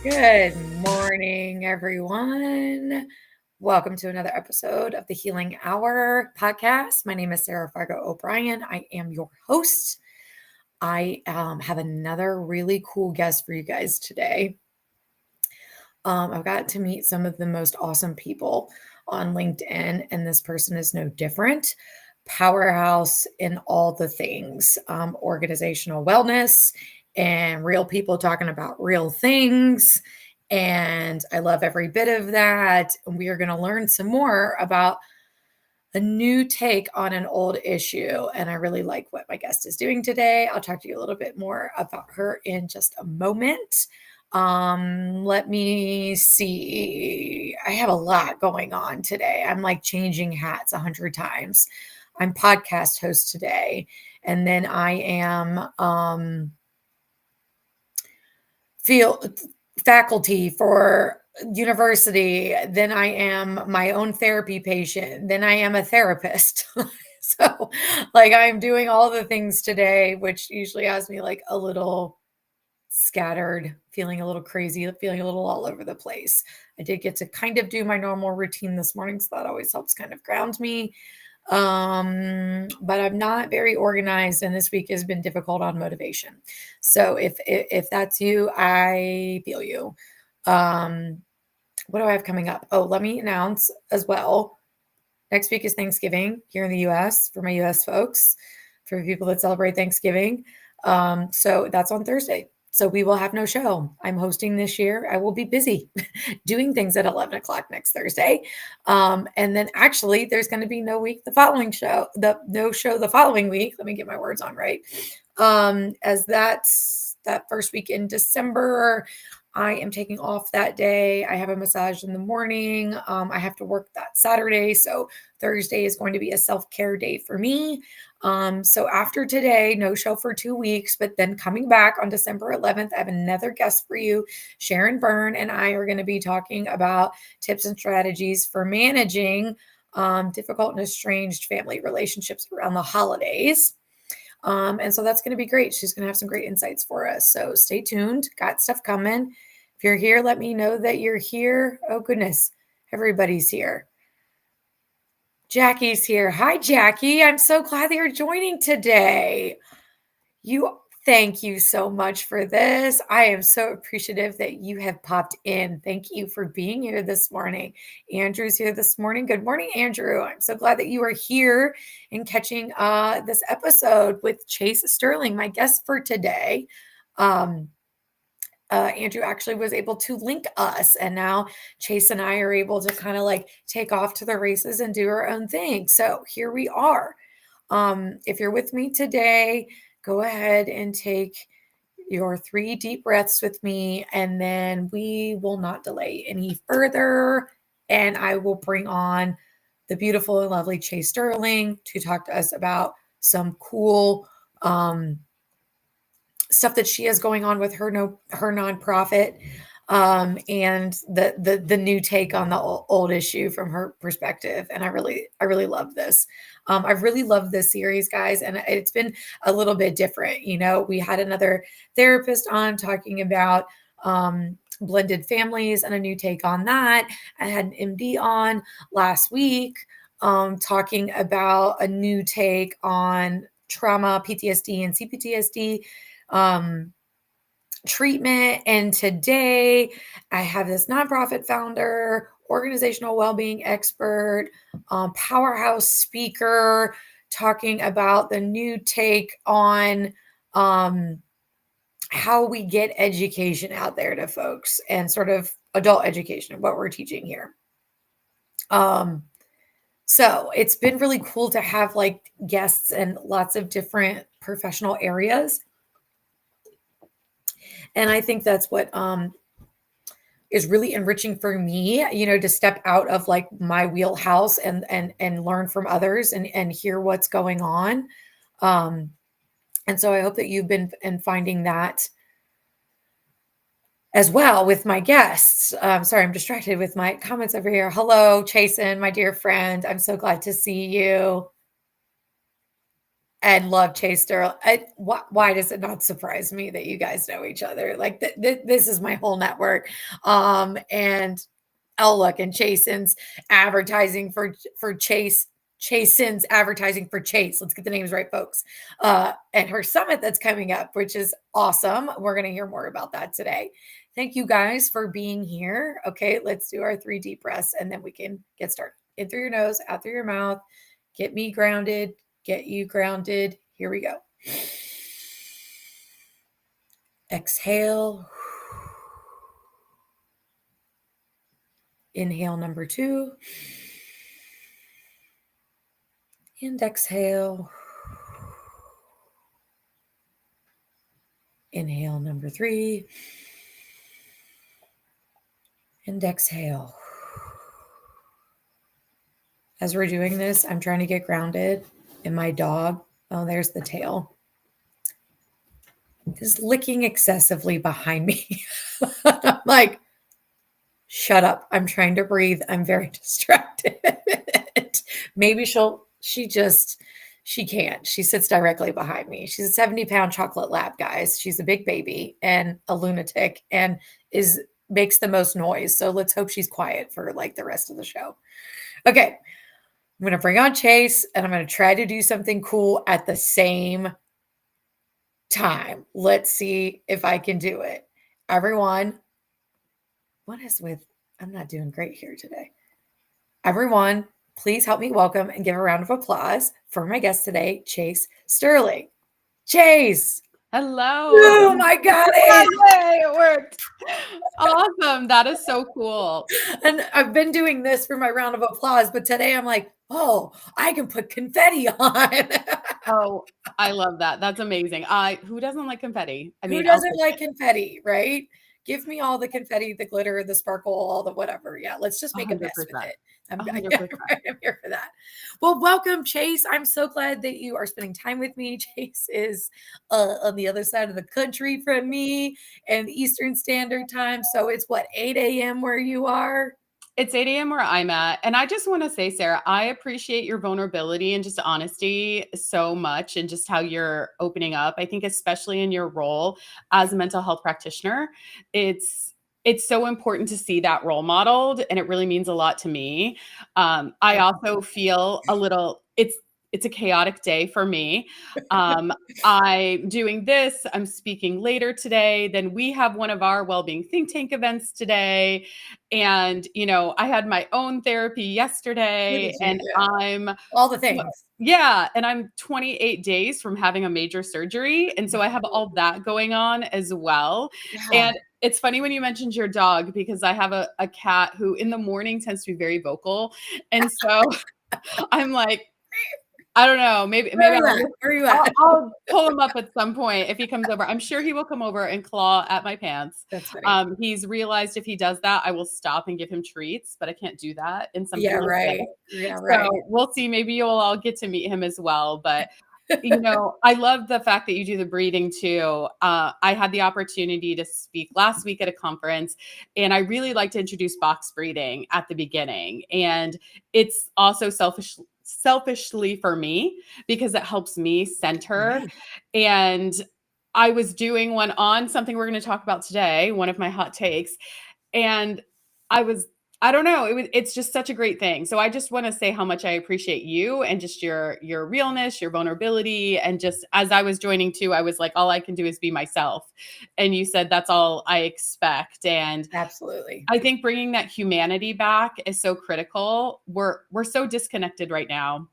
Good morning, everyone. Welcome to another episode of the Healing Hour podcast. My name is Sarah Fargo O'Brien. I am your host. I have another really cool guest for you guys today. I've got to meet some of the most awesome people on LinkedIn, and this person is no different. Powerhouse in all the things, organizational wellness and real people talking about real things. And I love every bit of that. We are going to learn some more about a new take on an old issue. And I really like what my guest is doing today. I'll talk to you a little bit more about her in just a moment. Let me see. I have a lot going on today. I'm like changing hats 100 times. I'm podcast host today. And then I am faculty for university. Then I am my own therapy patient. Then I am a therapist. So like I'm doing all the things today, which usually has me like a little scattered, feeling a little crazy, feeling a little all over the place. I did get to kind of do my normal routine this morning, so that always helps kind of ground me. But I'm not very organized, and this week has been difficult on motivation. So if that's you, I feel you. What do I have coming up? Oh, let me announce as well. Next week is Thanksgiving here in the US for my US folks, for people that celebrate Thanksgiving. So that's on Thursday. So we will have no show. I'm hosting this year. I will be busy doing things at 11 o'clock next Thursday. And then actually there's going to be no show the following week. Let me get my words on right. As that's that first week in December, I am taking off that day. I have a massage in the morning. I have to work that Saturday. So Thursday is going to be a self-care day for me. So after today, no show for 2 weeks, but then coming back on December 11th, I have another guest for you. Sharon Byrne and I are going to be talking about tips and strategies for managing difficult and estranged family relationships around the holidays. And so that's going to be great. She's going to have some great insights for us. So stay tuned. Got stuff coming. If you're here, let me know that you're here. Oh, goodness. Everybody's here. Jackie's here. Hi, Jackie. I'm so glad that you're joining today. Thank you so much for this. I am so appreciative that you have popped in. Thank you for being here this morning. Andrew's here this morning. Good morning, Andrew. I'm so glad that you are here and catching this episode with Chase Sterling, my guest for today. Andrew actually was able to link us, and now Chase and I are able to kind of like take off to the races and do our own thing. So here we are. If you're with me today, go ahead and take your 3 deep breaths with me, and then we will not delay any further. And I will bring on the beautiful and lovely Chase Sterling to talk to us about some cool stuff that she has going on with her nonprofit, and the new take on the old issue from her perspective. And I really love this. I've really loved this series, guys, and it's been a little bit different. You know, we had another therapist on talking about blended families and a new take on that. I had an MD on last week talking about a new take on trauma, PTSD, and CPTSD treatment. And today I have this nonprofit founder, organizational well-being expert, powerhouse speaker talking about the new take on how we get education out there to folks and sort of adult education, what we're teaching here. So it's been really cool to have like guests in lots of different professional areas. And I think that's what is really enriching for me, you know, to step out of like my wheelhouse and learn from others and hear what's going on. And so I hope that you've been finding that as well with my guests. Sorry, I'm distracted with my comments over here. Hello, Chasen, my dear friend. I'm so glad to see you. and love Chase Sterling. Why does it not surprise me that you guys know each other? Like this is my whole network. And oh look, and Chasen's advertising for Chase. Chasen's advertising for Chase. Let's get the names right, folks. And her summit that's coming up, which is awesome. We're going to hear more about that today. Thank you guys for being here. Okay, let's do our 3 deep breaths and then we can get started. In through your nose, out through your mouth. Get me grounded, get you grounded. Here we go. Exhale. Inhale number 2. And exhale. Inhale number 3. And exhale. As we're doing this, I'm trying to get grounded, and my dog, oh, there's the tail, is licking excessively behind me. I'm like, shut up. I'm trying to breathe. I'm very distracted. Maybe she can't. She sits directly behind me. She's a 70-pound chocolate lab, guys. She's a big baby and a lunatic and makes the most noise. So let's hope she's quiet for like the rest of the show. Okay. I'm going to bring on Chase and I'm going to try to do something cool at the same time. Let's see if I can do it. Everyone, I'm not doing great here today. Everyone, please help me welcome and give a round of applause for my guest today, Chase Sterling. Chase. Hello. Oh my God. It worked. Awesome. That is so cool. And I've been doing this for my round of applause, but today I'm like, oh, I can put confetti on. Oh, I love that. That's amazing. Who doesn't like confetti? Who doesn't like confetti, right? Give me all the confetti, the glitter, the sparkle, all the whatever. Yeah, let's just make 100%. a mess with it. I'm 100%. I'm here for that. Well, welcome, Chase. I'm so glad that you are spending time with me. Chase is on the other side of the country from me and Eastern Standard Time. So it's what, 8 a.m. where you are? It's 8 a.m. where I'm at. And I just want to say, Sarah, I appreciate your vulnerability and just honesty so much and just how you're opening up. I think especially in your role as a mental health practitioner, it's so important to see that role modeled, and it really means a lot to me. I also feel a little, it's a chaotic day for me. I'm doing this, I'm speaking later today. Then we have one of our Wellbeing Think Tank events today. And, I had my own therapy yesterday and I'm all the things. Yeah. And I'm 28 days from having a major surgery. And so I have all that going on as well. Yeah. And it's funny when you mentioned your dog, because I have a cat who in the morning tends to be very vocal. And so I'm like, I don't know. Maybe Where are you at? I'll pull him up at some point if he comes over. I'm sure he will come over and claw at my pants. That's funny. He's realized if he does that, I will stop and give him treats, but I can't do that in some. Yeah, right. Yeah, right. So we'll see. Maybe you'll all get to meet him as well. But I love the fact that you do the breathing too. I had the opportunity to speak last week at a conference, and I really like to introduce box breathing at the beginning. And it's also selfishly for me because it helps me center. Yeah. And I was doing one on something we're going to talk about today, one of my hot takes. And I don't know, it's just such a great thing. So I just want to say how much I appreciate you and just your realness, your vulnerability. And just as I was joining too, I was like, all I can do is be myself. And you said, that's all I expect. And absolutely, I think bringing that humanity back is so critical. We're so disconnected right now.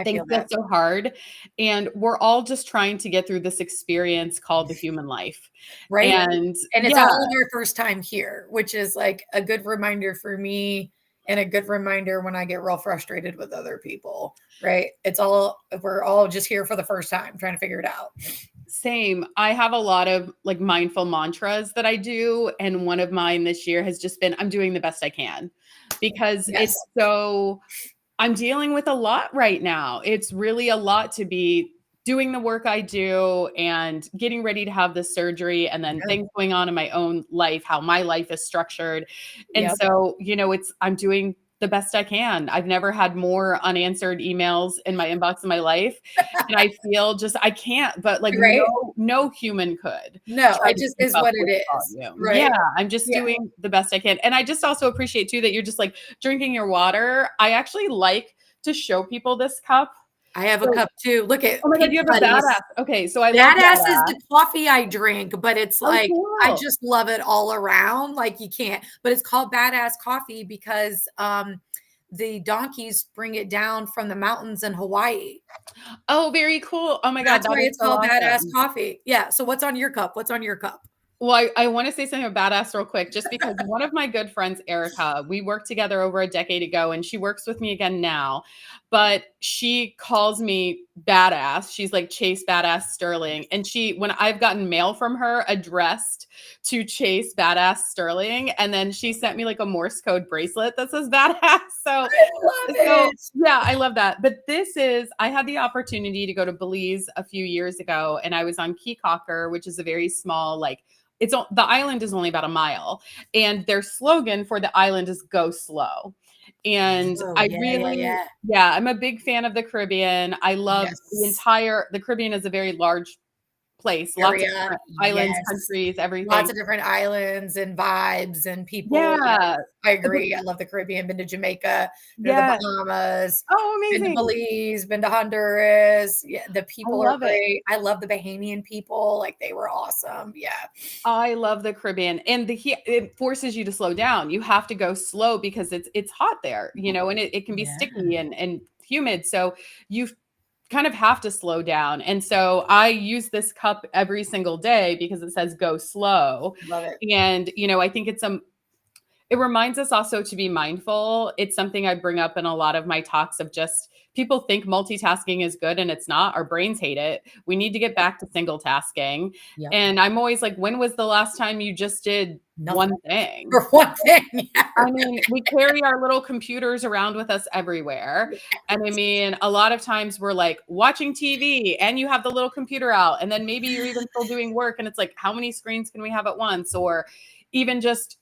Things get so hard, and we're all just trying to get through this experience called the human life. Right. And it's all our first time here, which is like a good reminder for me and a good reminder when I get real frustrated with other people, right? We're all just here for the first time trying to figure it out. Same. I have a lot of like mindful mantras that I do. And one of mine this year has just been, I'm doing the best I can, because I'm dealing with a lot right now. It's really a lot to be doing the work I do and getting ready to have this surgery, and then things going on in my own life, how my life is structured. And so, I'm doing the best I can. I've never had more unanswered emails in my inbox in my life. And I feel just, I can't, but like Right? no human could No, try it to just keep is up what with it is, volume. Yeah, right? I'm just Yeah. doing the best I can. And I just also appreciate too that you're just like drinking your water. I actually like to show people this cup. I have a So, cup too. Look oh at my God, you Pink have a Buddies. badass. Okay, so I love Badass is badass. the coffee I drink, but it's Oh, like I cool. just love it all around. Like you can't, but it's called Badass Coffee because the donkeys bring it down from the mountains in Hawaii. Oh, very cool. Oh my God, That's that why is it's so called Badass awesome. Coffee. Yeah. So what's on your cup? What's on your cup? Well, I want to say something about badass real quick, just because one of my good friends, Erica, we worked together over a decade ago, and she works with me again now. But she calls me badass. She's like Chase Badass Sterling. And when I've gotten mail from her addressed to Chase Badass Sterling, and then she sent me like a Morse code bracelet that says badass. So I love so it. yeah, I love that. But I had the opportunity to go to Belize a few years ago, and I was on Key Cocker, which is a very small, like, the island is only about a mile, and their slogan for the island is "Go slow." And Oh, I yeah, yeah, really, yeah. yeah, I'm a big fan of the Caribbean. I love Yes. the Caribbean is a very large place, lots of Area. different islands, Yes. countries, Lots everything. of different islands and vibes and people. Yes, Yeah. I agree. I love the Caribbean. Been to Jamaica, been to the Yeah. Bahamas, Oh, been to amazing. Belize, been to Honduras. Yeah, the I people are love it. great. I love the Bahamian people. Like they were awesome. Yeah. I love the Caribbean, and it forces you to slow down. You have to go slow because it's hot there, and it can be Yeah. sticky and humid. So you kind of have to slow down. And so I use this cup every single day because it says go slow. Love it. And I think it reminds us also to be mindful. It's something I bring up in a lot of my talks of just people think multitasking is good and it's not. Our brains hate it. We need to get back to single tasking. Yep. And I'm always like, when was the last time you just did Nothing one thing? for one thing. Yeah. I mean, we carry our little computers around with us everywhere. And I mean, a lot of times we're like watching TV and you have the little computer out, and then maybe you're even still doing work. And it's like, how many screens can we have at once? Or even just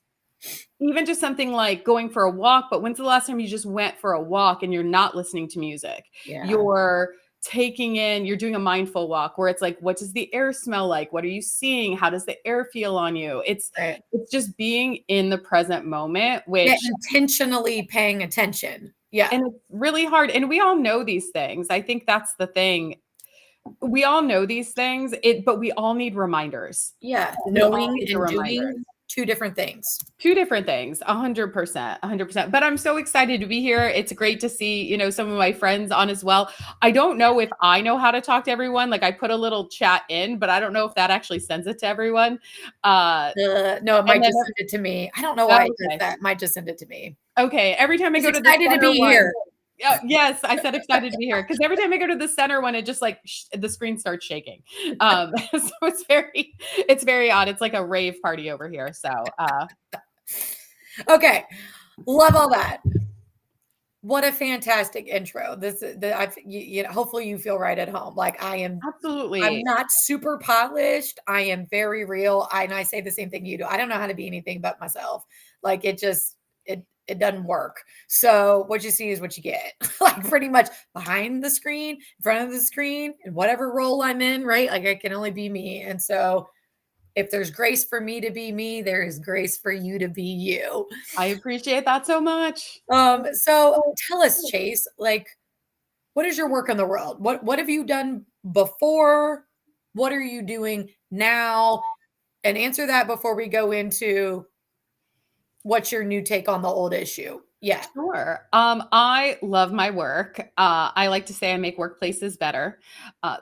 something like going for a walk, but when's the last time you just went for a walk and you're not listening to music? Yeah. You're doing a mindful walk where it's like, what does the air smell like? What are you seeing? How does the air feel on you? Right. It's just being in the present moment, Yeah. which, Intentionally paying attention. Yeah. and it's really hard. And we all know these things. I think that's the thing. We all know these things, but we all need reminders. Yeah. We all Knowing need the and reminders. doing two different things. Two different things, 100%, 100%. But I'm so excited to be here. It's great to see, some of my friends on as well. I don't know if I know how to talk to everyone. Like I put a little chat in, but I don't know if that actually sends it to everyone. No, it And might then, just send it to me. I don't know why it does okay. that. It might just send it to me. Okay. Every time I Just go to the excited to center be one, here. yes, I said excited to be here because every time I go to the center one, it just like the screen starts shaking. So it's very odd. It's like a rave party over here. So, Okay. Love all that. What a fantastic intro. Hopefully you feel right at home. Like I'm absolutely. not super polished. I am very real. And I say the same thing you do. I don't know how to be anything but myself. Like it doesn't work. So what you see is what you get. Like pretty much behind the screen, in front of the screen, in whatever role I'm in, right? Like I can only be me. And so if there's grace for me to be me, there is grace for you to be you. I appreciate that so much. So tell us, Chase, like, what is your work in the world? What have you done before? What are you doing now? And answer that before we go into what's your new take on the old issue. Yeah. Sure. I love my work. I like to say I make workplaces better.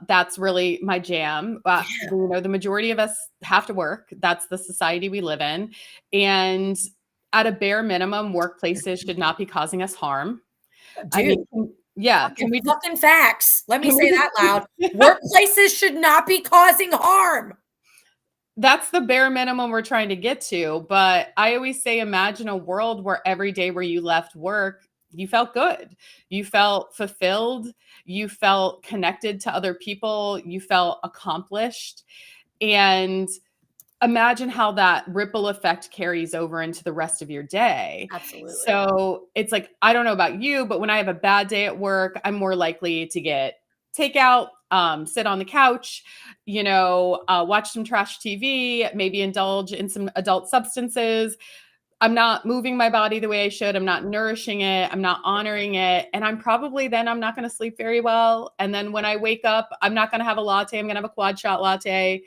That's really my jam. Yeah. The majority of us have to work. That's the society we live in. And at a bare minimum, workplaces should not be causing us harm. I Dude, mean, yeah. fucking facts. Let me Can we say that loud. just Workplaces should not be causing harm. That's the bare minimum we're trying to get to. But I always say, imagine a world where every day where you left work, you felt good. You felt fulfilled. You felt connected to other people. You felt accomplished. And imagine how that ripple effect carries over into the rest of your day. Absolutely. So it's like, I don't know about you, but when I have a bad day at work, I'm more likely to get takeout, sit on the couch, watch some trash TV, maybe indulge in some adult substances. I'm not moving my body the way I should. I'm not nourishing it. I'm not honoring it. And I'm not going to sleep very well. And then when I wake up, I'm not going to have a latte. I'm going to have a quad shot latte.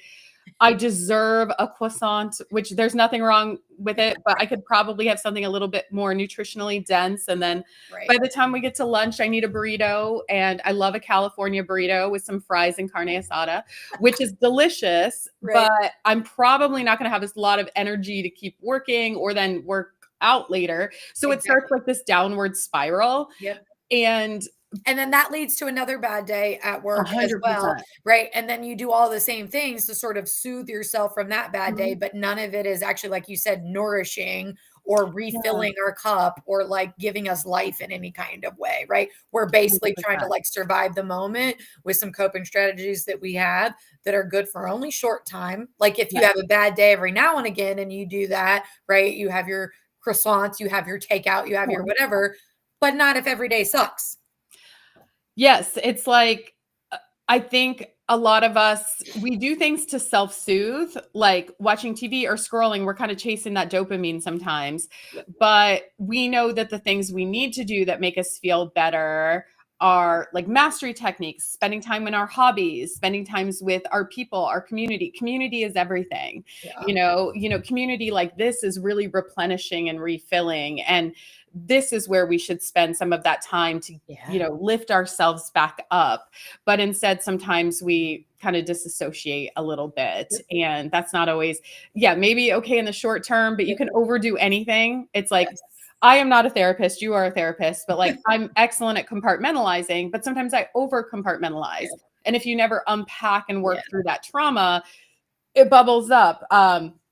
I deserve a croissant, which there's nothing wrong with it, but I could probably have something a little bit more nutritionally dense. And then Right. by the time we get to lunch, I need a burrito. And I love a California burrito with some fries and carne asada, which is delicious, Right. but I'm probably not going to have a lot of energy to keep working or then work out later. So it starts Exactly. like this downward spiral. Yep. And And then that leads to another bad day at work as well, 100%. right? And then you do all the same things to sort of soothe yourself from that bad day, Mhm. but none of it is actually, like you said, nourishing or Yeah, refilling our cup or like giving us life in any kind of way, right? We're basically trying to 100%. like survive the moment with some coping strategies that we have that are good for only short time. Like if you Yes. have a bad day every now and again and you do that, right? You have your croissants, you have your takeout, you have your whatever, but not if every day sucks. Yes, it's like, I think a lot of us, we do things to self-soothe, like watching TV or scrolling, we're kind of chasing that dopamine sometimes, but we know that the things we need to do that make us feel better are like mastery techniques, spending time in our hobbies, spending times with our people, our community. Community is everything. Yeah. Community like this is really replenishing and refilling, and this is where we should spend some of that time to Yeah. lift ourselves back up. But instead sometimes we kind of disassociate a little bit, Yep. and that's not always, yeah, maybe okay in the short term, but you Yep. can overdo anything. It's like, Yes. I am not a therapist, you are a therapist, but like I'm excellent at compartmentalizing, but sometimes I over compartmentalize. Yeah. And if you never unpack and Yeah. work through that trauma, it bubbles up.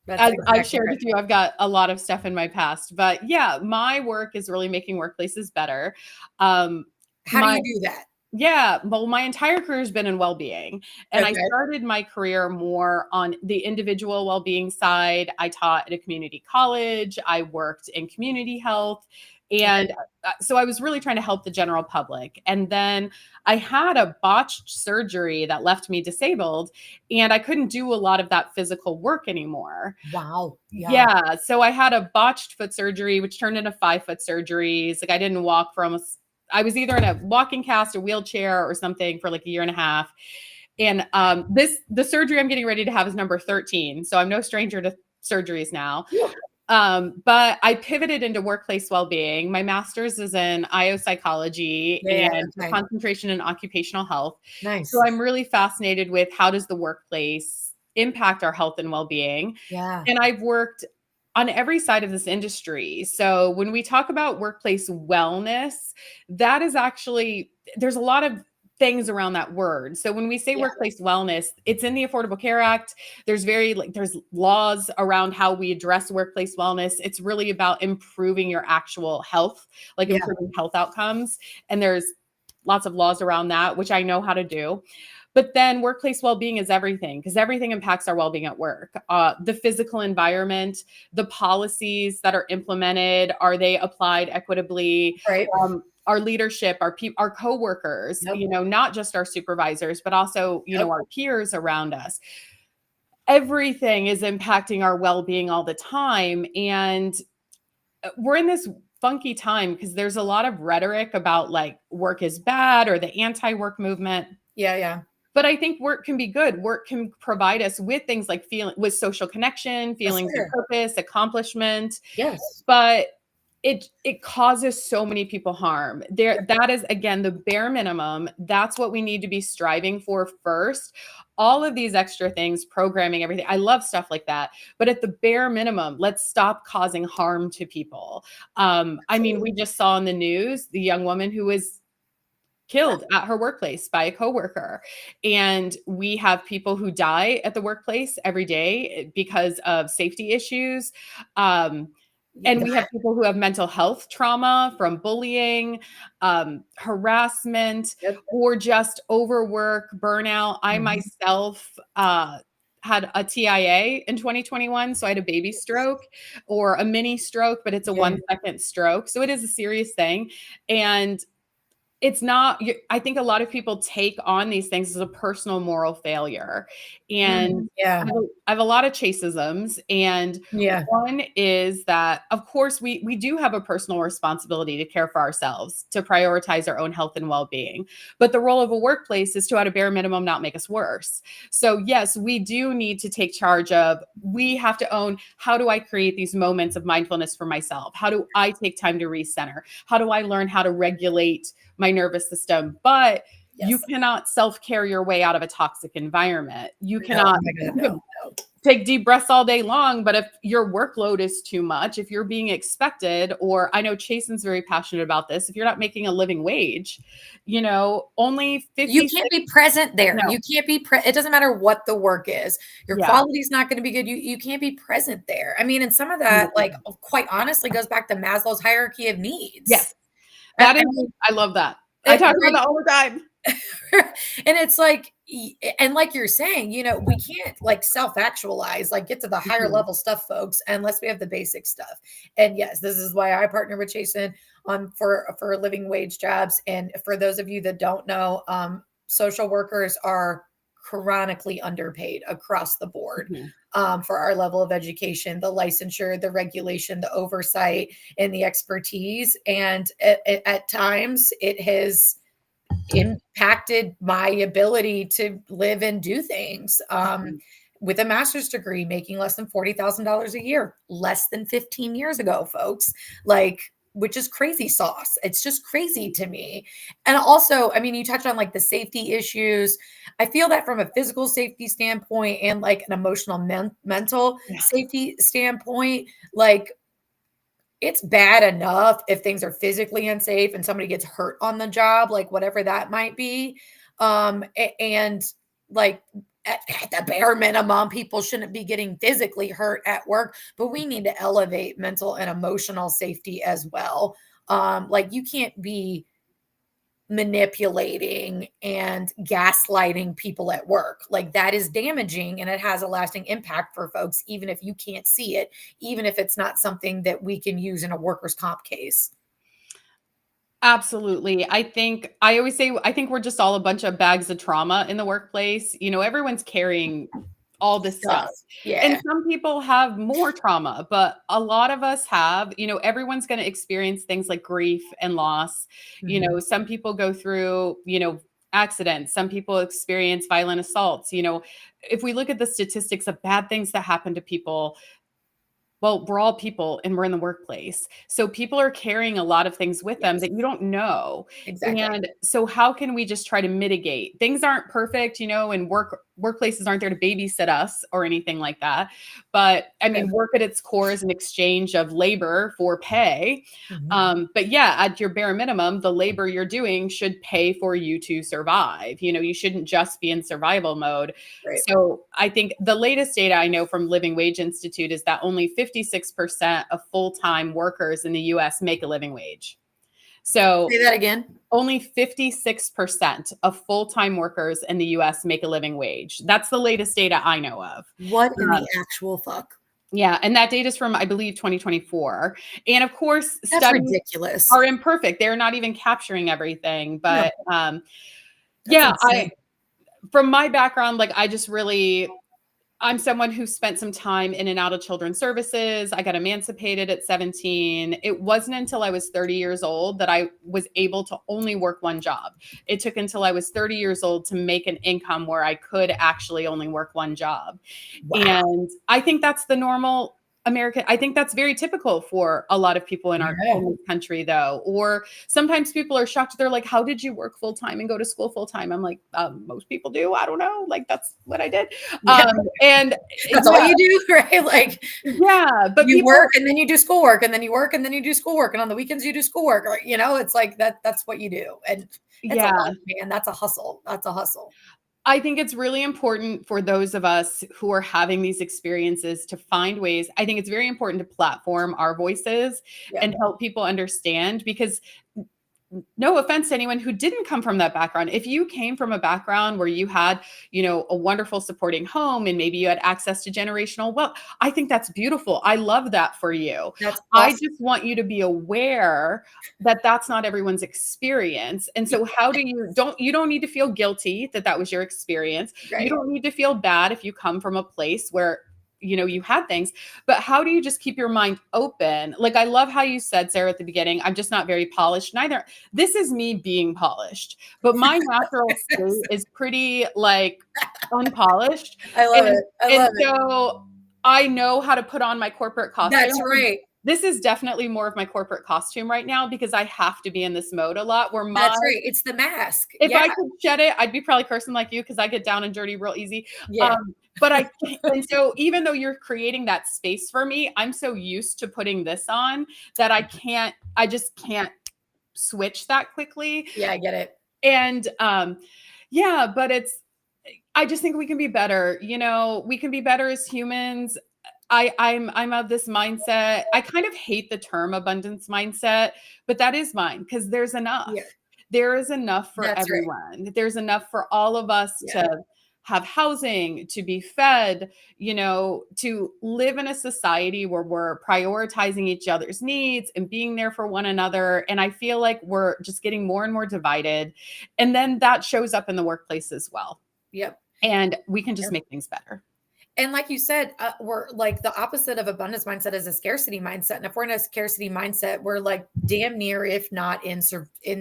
That's As I've exactly shared right. with you, I've got a lot of stuff in my past, but yeah, my work is really making workplaces better. Um, How do my you do that? Yeah, well, my entire career has been in well-being, and I Okay. started my career more on the individual well-being side. I taught at a community college, I worked in community health, Okay. and so I was really trying to help the general public. And then I had a botched surgery that left me disabled, and I couldn't do a lot of that physical work anymore. Wow. Yeah. Yeah, so I had a botched foot surgery, which turned into 5-foot surgeries. Like I didn't walk for almost, I was either in a walking cast, a wheelchair, or something for like a year and a half. And the surgery I'm getting ready to have is number 13. So I'm no stranger to surgeries now. Whew. But I pivoted into workplace well-being. My master's is in IO psychology Yeah, yeah, and a okay. concentration in occupational health. So Nice. I'm really fascinated with how does the workplace impact our health and well-being. Yeah. And I've worked on every side of this industry. So when we talk about workplace wellness, that is actually, there's a lot of things around that word. So when we say Yeah. workplace wellness, it's in the Affordable Care Act. There's laws around how we address workplace wellness. It's really about improving your actual health, like Yeah. improving health outcomes. And there's lots of laws around that, which I know how to do. But then workplace well-being is everything, because everything impacts our well-being at work. The physical environment, the policies that are implemented, are they applied equitably? Right. Our leadership, our coworkers, Yep. not just our supervisors, but also, Yep. our peers around us. Everything is impacting our well-being all the time. And we're in this funky time because there's a lot of rhetoric about like work is bad or the anti-work movement. Yeah, yeah. But I think work can be good. Work can provide us with things like feeling with social connection, For feelings of sure. purpose, accomplishment, Yes. but it causes so many people harm. That is again the bare minimum. That's what we need to be striving for first. All of these extra things, programming, everything. I love stuff like that. But at the bare minimum, let's stop causing harm to people. I mean, Absolutely. we just saw in the news the young woman who was killed at her workplace by a coworker. And we have people who die at the workplace every day because of safety issues. And we have people who have mental health trauma from bullying, harassment, Yep. or just overwork, burnout. I Mhm. myself had a TIA in 2021. So I had a baby stroke or a mini stroke, but it's a Yeah. 1 second stroke. So it is a serious thing. And it's not, I think a lot of people take on these things as a personal moral failure. And Yeah. I have a lot of chaseisms. And Yeah. one is that, of course, we do have a personal responsibility to care for ourselves, to prioritize our own health and well-being. But the role of a workplace is to, at a bare minimum, not make us worse. So yes, we do need to take charge of, we have to own, how do I create these moments of mindfulness for myself? How do I take time to recenter? How do I learn how to regulate my nervous system? But you Yes. cannot self-care your way out of a toxic environment. You No, cannot no. take deep breaths all day long, but if your workload is too much, if you're being expected, or I know Chasen's very passionate about this, if you're not making a living wage, only You 56. can't be present there. No. You can't be it doesn't matter what the work is. Your Yeah. quality's not going to be good. You can't be present there. I mean, and some of that, like, quite honestly, goes back to Maslow's hierarchy of needs. Yes. I love that. I It, talk about that all the time. and it's like, and like you're saying, we can't like self-actualize, like get to the higher Mhm. level stuff, folks, unless we have the basic stuff. And yes, this is why I partner with Jason on for living wage jobs. And for those of you that don't know, social workers are chronically underpaid across the board, Mhm. for our level of education, the licensure, the regulation, the oversight, and the expertise. And at times it has impacted my ability to live and do things. Mhm. With a master's degree, making less than $40,000 a year, less than 15 years ago, folks, like, which is crazy sauce. It's just crazy to me. And also, I mean, you touched on like the safety issues. I feel that from a physical safety standpoint and like an emotional, mental Yeah. safety standpoint, like, it's bad enough if things are physically unsafe and somebody gets hurt on the job, like whatever that might be. And like at the bare minimum, people shouldn't be getting physically hurt at work, but we need to elevate mental and emotional safety as well. Like you can't be manipulating and gaslighting people at work. Like that is damaging and it has a lasting impact for folks, even if you can't see it, even if it's not something that we can use in a workers' comp case. Absolutely. I always say, I think we're just all a bunch of bags of trauma in the workplace. Everyone's carrying all this stuff. Stuff. Yeah. And some people have more trauma, but a lot of us have, everyone's going to experience things like grief and loss. Mhm. Some people go through, accidents. Some people experience violent assaults. If we look at the statistics of bad things that happen to people, well, we're all people and we're in the workplace. So people are carrying a lot of things with them Yes, that you don't know. exactly. And so how can we just try to mitigate? Things aren't perfect, and workplaces aren't there to babysit us or anything like that. But I Okay. mean, work at its core is an exchange of labor for pay. Mhm. But yeah, at your bare minimum, the labor you're doing should pay for you to survive. You shouldn't just be in survival mode. Right. So I think the latest data I know from Living Wage Institute is that only 56% of full-time workers in the US make a living wage. So Say that again. only 56% of full-time workers in the US make a living wage. That's the latest data I know of. What in the Um, actual fuck? yeah, and that data is from, I believe, 2024. And of course, That's studies ridiculous. are imperfect. They're not even capturing everything. No, But that's yeah, insane. from my background, like I'm someone who spent some time in and out of children's services. I got emancipated at 17. It wasn't until I was 30 years old that I was able to only work one job. It took until I was 30 years old to make an income where I could actually only work one job. Wow. And I think that's the normal American. I think that's very typical for a lot of people Yeah. in this country, though. Or sometimes people are shocked. They're like, "How did you work full time and go to school full time?" I'm like, "Most people do. I don't know. Like that's what I did." Yeah. And That's all yeah, you do, right? Like yeah. But you people, work and then you do schoolwork and then you work and then you do schoolwork. And on the weekends you do schoolwork. Like, it's like that's what you do. And it's a yeah. lot, man. That's a hustle. That's a hustle. I think it's really important for those of us who are having these experiences to find ways. I think it's very important to platform our voices Yeah. and help people understand because no offense to anyone who didn't come from that background. If you came from a background where you had, a wonderful supporting home and maybe you had access to generational wealth, I think that's beautiful. I love that for you. That's I awesome. just want you to be aware that that's not everyone's experience. And so how do you don't need to feel guilty that that was your experience. You Right. don't need to feel bad if you come from a place where you had things, but how do you just keep your mind open? Like, I love how you said, Sarah, at the beginning, I'm just not very polished. Neither. This is me being polished, but my natural state is pretty like unpolished. I love And it. I and love it. so I know how to put on my corporate costume. That's right. This is definitely more of my corporate costume right now because I have to be in this mode a lot where That's right. It's the mask. if Yeah. I could shed it, I'd be probably cursing like you because I get down and dirty real easy. Yeah. But I can't, and so even though you're creating that space for me, I'm so used to putting this on that I just can't switch that quickly. Yeah, I get it. And yeah, but I just think we can be better. We can be better as humans. I'm of this mindset. I kind of hate the term abundance mindset, but that is mine because there's enough. Yeah. There is enough for That's right. everyone. There's enough for all of us Yeah. to have housing, to be fed, to live in a society where we're prioritizing each other's needs and being there for one another. And I feel like we're just getting more and more divided. And then that shows up in the workplace as well. Yep. And we can just Yep. make things better. And like you said, we're like the opposite of abundance mindset is a scarcity mindset. And if we're in a scarcity mindset, we're like damn near, if not in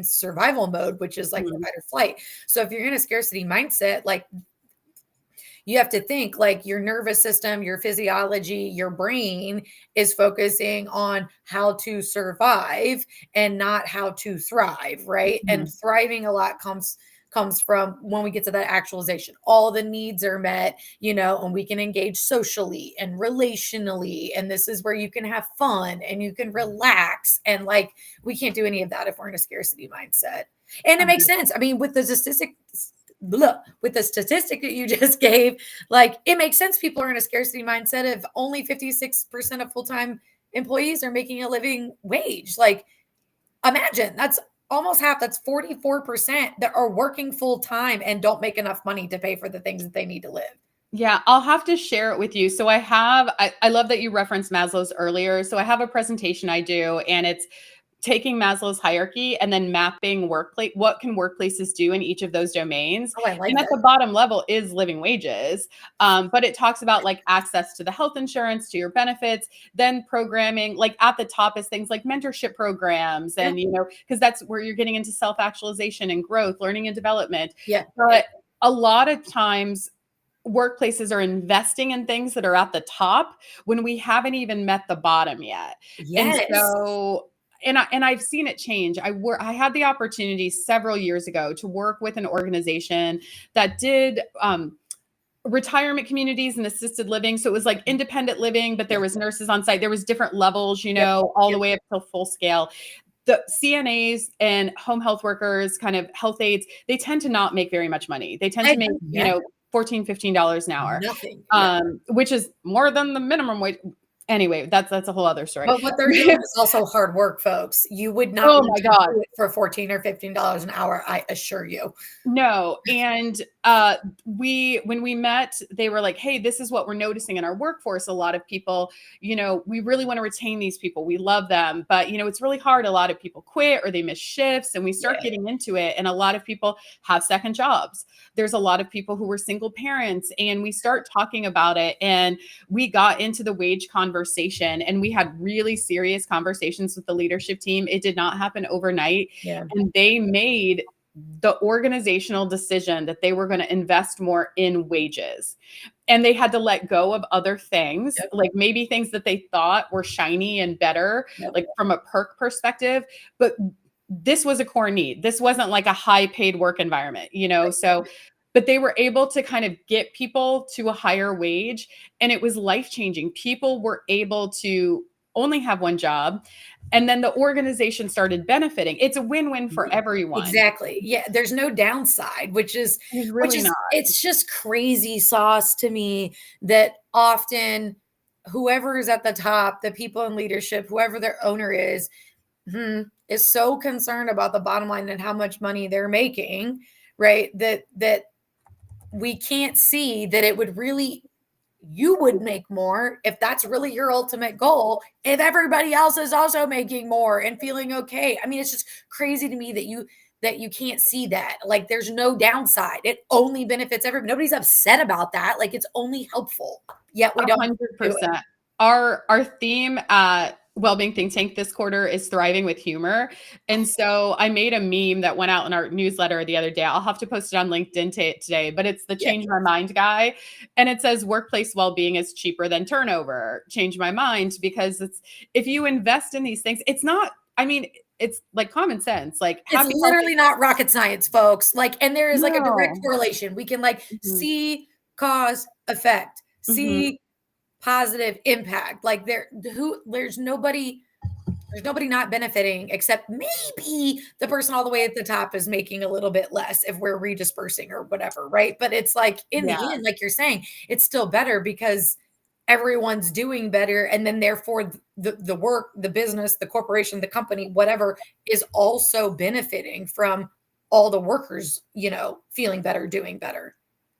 survival mode, which is like Mhm. fight or flight. So if you're in a scarcity mindset, like you have to think like your nervous system, your physiology, your brain is focusing on how to survive and not how to thrive, right? And Mhm. thriving a lot comes from when we get to that actualization. All the needs are met, and we can engage socially and relationally. And this is where you can have fun and you can relax. And like we can't do any of that if we're in a scarcity mindset. And it makes sense. I mean, with the statistic that you just gave, like it makes sense people are in a scarcity mindset if only 56% of full-time employees are making a living wage. Like imagine that's almost half, that's 44% that are working full-time and don't make enough money to pay for the things that they need to live. Yeah, I'll have to share it with you. So I love that you referenced Maslow's earlier. So I have a presentation I do, and it's taking Maslow's hierarchy and then mapping what can workplaces do in each of those domains. Oh, I like And at that. the bottom level is living wages. But it talks about like access to the health insurance, to your benefits, then programming. Like at the top is things like mentorship programs, Yeah. and because that's where you're getting into self-actualization and growth, learning and development. Yeah. But a lot of times workplaces are investing in things that are at the top when we haven't even met the bottom yet. And Yes. so I've seen it change. I had the opportunity several years ago to work with an organization that did retirement communities and assisted living. So it was like independent living, but there Yeah. was nurses on site. There was different levels, Yep. all the Yep. way up till full scale. The CNAs and home health workers, kind of health aides, they tend to not make very much money. They tend to make, Yeah. $14, $15 an hour, Nothing. Yeah. which is more than the minimum wage. Anyway, that's a whole other story. But what they're doing is also hard work, folks. You would not Oh want my to God. do it for $14 or $15 an hour, I assure you. No. And when we met, they were like, hey, this is what we're noticing in our workforce. A lot of people, we really want to retain these people. We love them. But, it's really hard. A lot of people quit or they miss shifts, and we start Yeah. getting into it. And a lot of people have second jobs. There's a lot of people who were single parents, and we start talking about it. And we got into the wage conversation, and we had really serious conversations with the leadership team. It did not happen overnight. Yeah. And they made the organizational decision that they were going to invest more in wages, and they had to let go of other things, Yep. like maybe things that they thought were shiny and better, Yep. like from a perk perspective. But this was a core need. This wasn't like a high paid work environment, so but they were able to kind of get people to a higher wage, and it was life changing. People were able to only have one job, and then the organization started benefiting. It's a win-win for everyone. Exactly. Yeah, there's no downside, which is There's really not. it's just crazy sauce to me that often whoever is at the top, the people in leadership, whoever their owner is, is so concerned about the bottom line and how much money they're making, right? That we can't see that it would really, you would make more if that's really your ultimate goal, if everybody else is also making more and feeling okay. I mean, it's just crazy to me that you can't see that. Like, there's no downside. It only benefits everybody. Nobody's upset about that. Like, it's only helpful. Yet we don't do it. 100%. Our theme at Wellbeing Think Tank this quarter is thriving with humor. And so I made a meme that went out in our newsletter the other day. I'll have to post it on LinkedIn today, but it's the Yeah. Change My Mind guy. And it says workplace well-being is cheaper than turnover. Change my mind, because it's, if you invest in these things, it's not, I mean, it's like common sense. Like, It's happy, literally not rocket science, folks. Like, and there is like a direct no. correlation. We can like Mhm. see cause effect, Mhm. see positive impact. Like, there's nobody not benefiting except maybe the person all the way at the top is making a little bit less if we're redispersing or whatever, right? But it's like, in Yeah. the end, like you're saying, it's still better because everyone's doing better, and then therefore the work, the business, the corporation, the company, whatever, is also benefiting from all the workers, feeling better, doing better.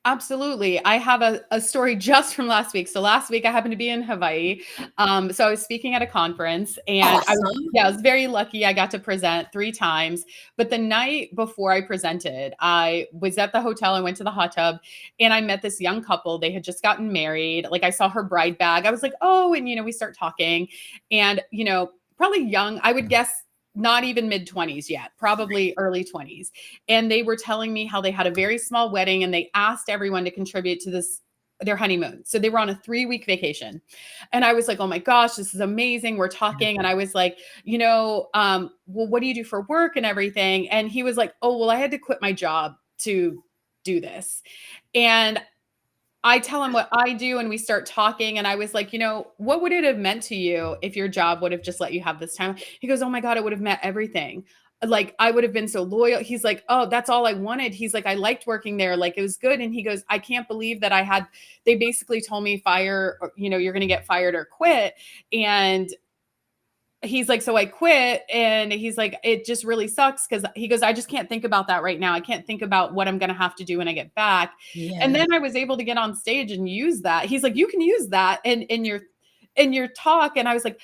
Absolutely. I have a story just from last week. So last week I happened to be in Hawaii. So I was speaking at a conference, and Awesome. I was very lucky. I got to present 3 times. But the night before I presented, I was at the hotel. I went to the hot tub, and I met this young couple. They had just gotten married. Like, I saw her bride bag. I was like, oh, and we start talking, and probably young, I would guess not even mid 20s yet, probably early 20s. And they were telling me how they had a very small wedding, and they asked everyone to contribute to their honeymoon. So they were on a 3-week vacation. And I was like, oh my gosh, this is amazing. We're talking. And I was like, well, what do you do for work and everything? And he was like, oh, well, I had to quit my job to do this. And I tell him what I do, and we start talking. And I was like, what would it have meant to you if your job would have just let you have this time? He goes, oh my God, it would have meant everything. Like, I would have been so loyal. He's like, oh, that's all I wanted. He's like, I liked working there. Like, it was good. And he goes, I can't believe that they basically told me fire, or, you're going to get fired or quit. And he's like, so I quit. And he's like, it just really sucks, because he goes, I just can't think about that right now. I can't think about what I'm going to have to do when I get back. And Yeah. then I was able to get on stage and use that. He's like, you can use that in your talk. And I was like,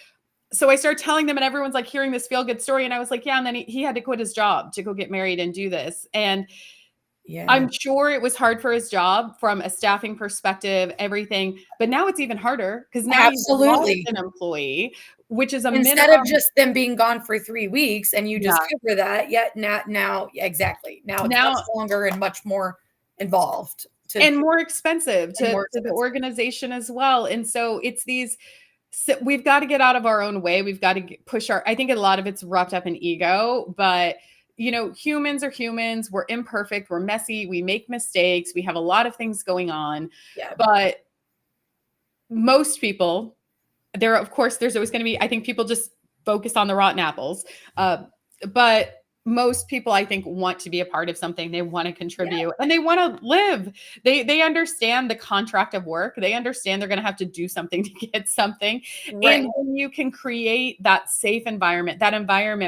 so I started telling them, and everyone's like hearing this feel good story. And I was like, yeah. And then he had to quit his job to go get married and do this. And Yeah. I'm sure it was hard for his job from a staffing perspective, everything, but now it's even harder, because now you've lost Absolutely. an employee, which is a Instead of minimum. just them being gone for 3 weeks and you just Yeah. cover that, yet now exactly. Now it's much Now, longer and much more involved and more expensive and to more the expensive. organization as well. And so it's we've got to get out of our own way. We've got to push I think a lot of it's wrapped up in ego, but humans are humans. We're imperfect. We're messy. We make mistakes. We have a lot of things going on, Yeah. but most people, of course, there's always going to be, I think people just focus on the rotten apples. But most people, I think, want to be a part of something. They want to Yeah. contribute, and they want to live. They understand the contract of work. They understand they're going to have to do something to get something. Right. And when you can create that safe environment,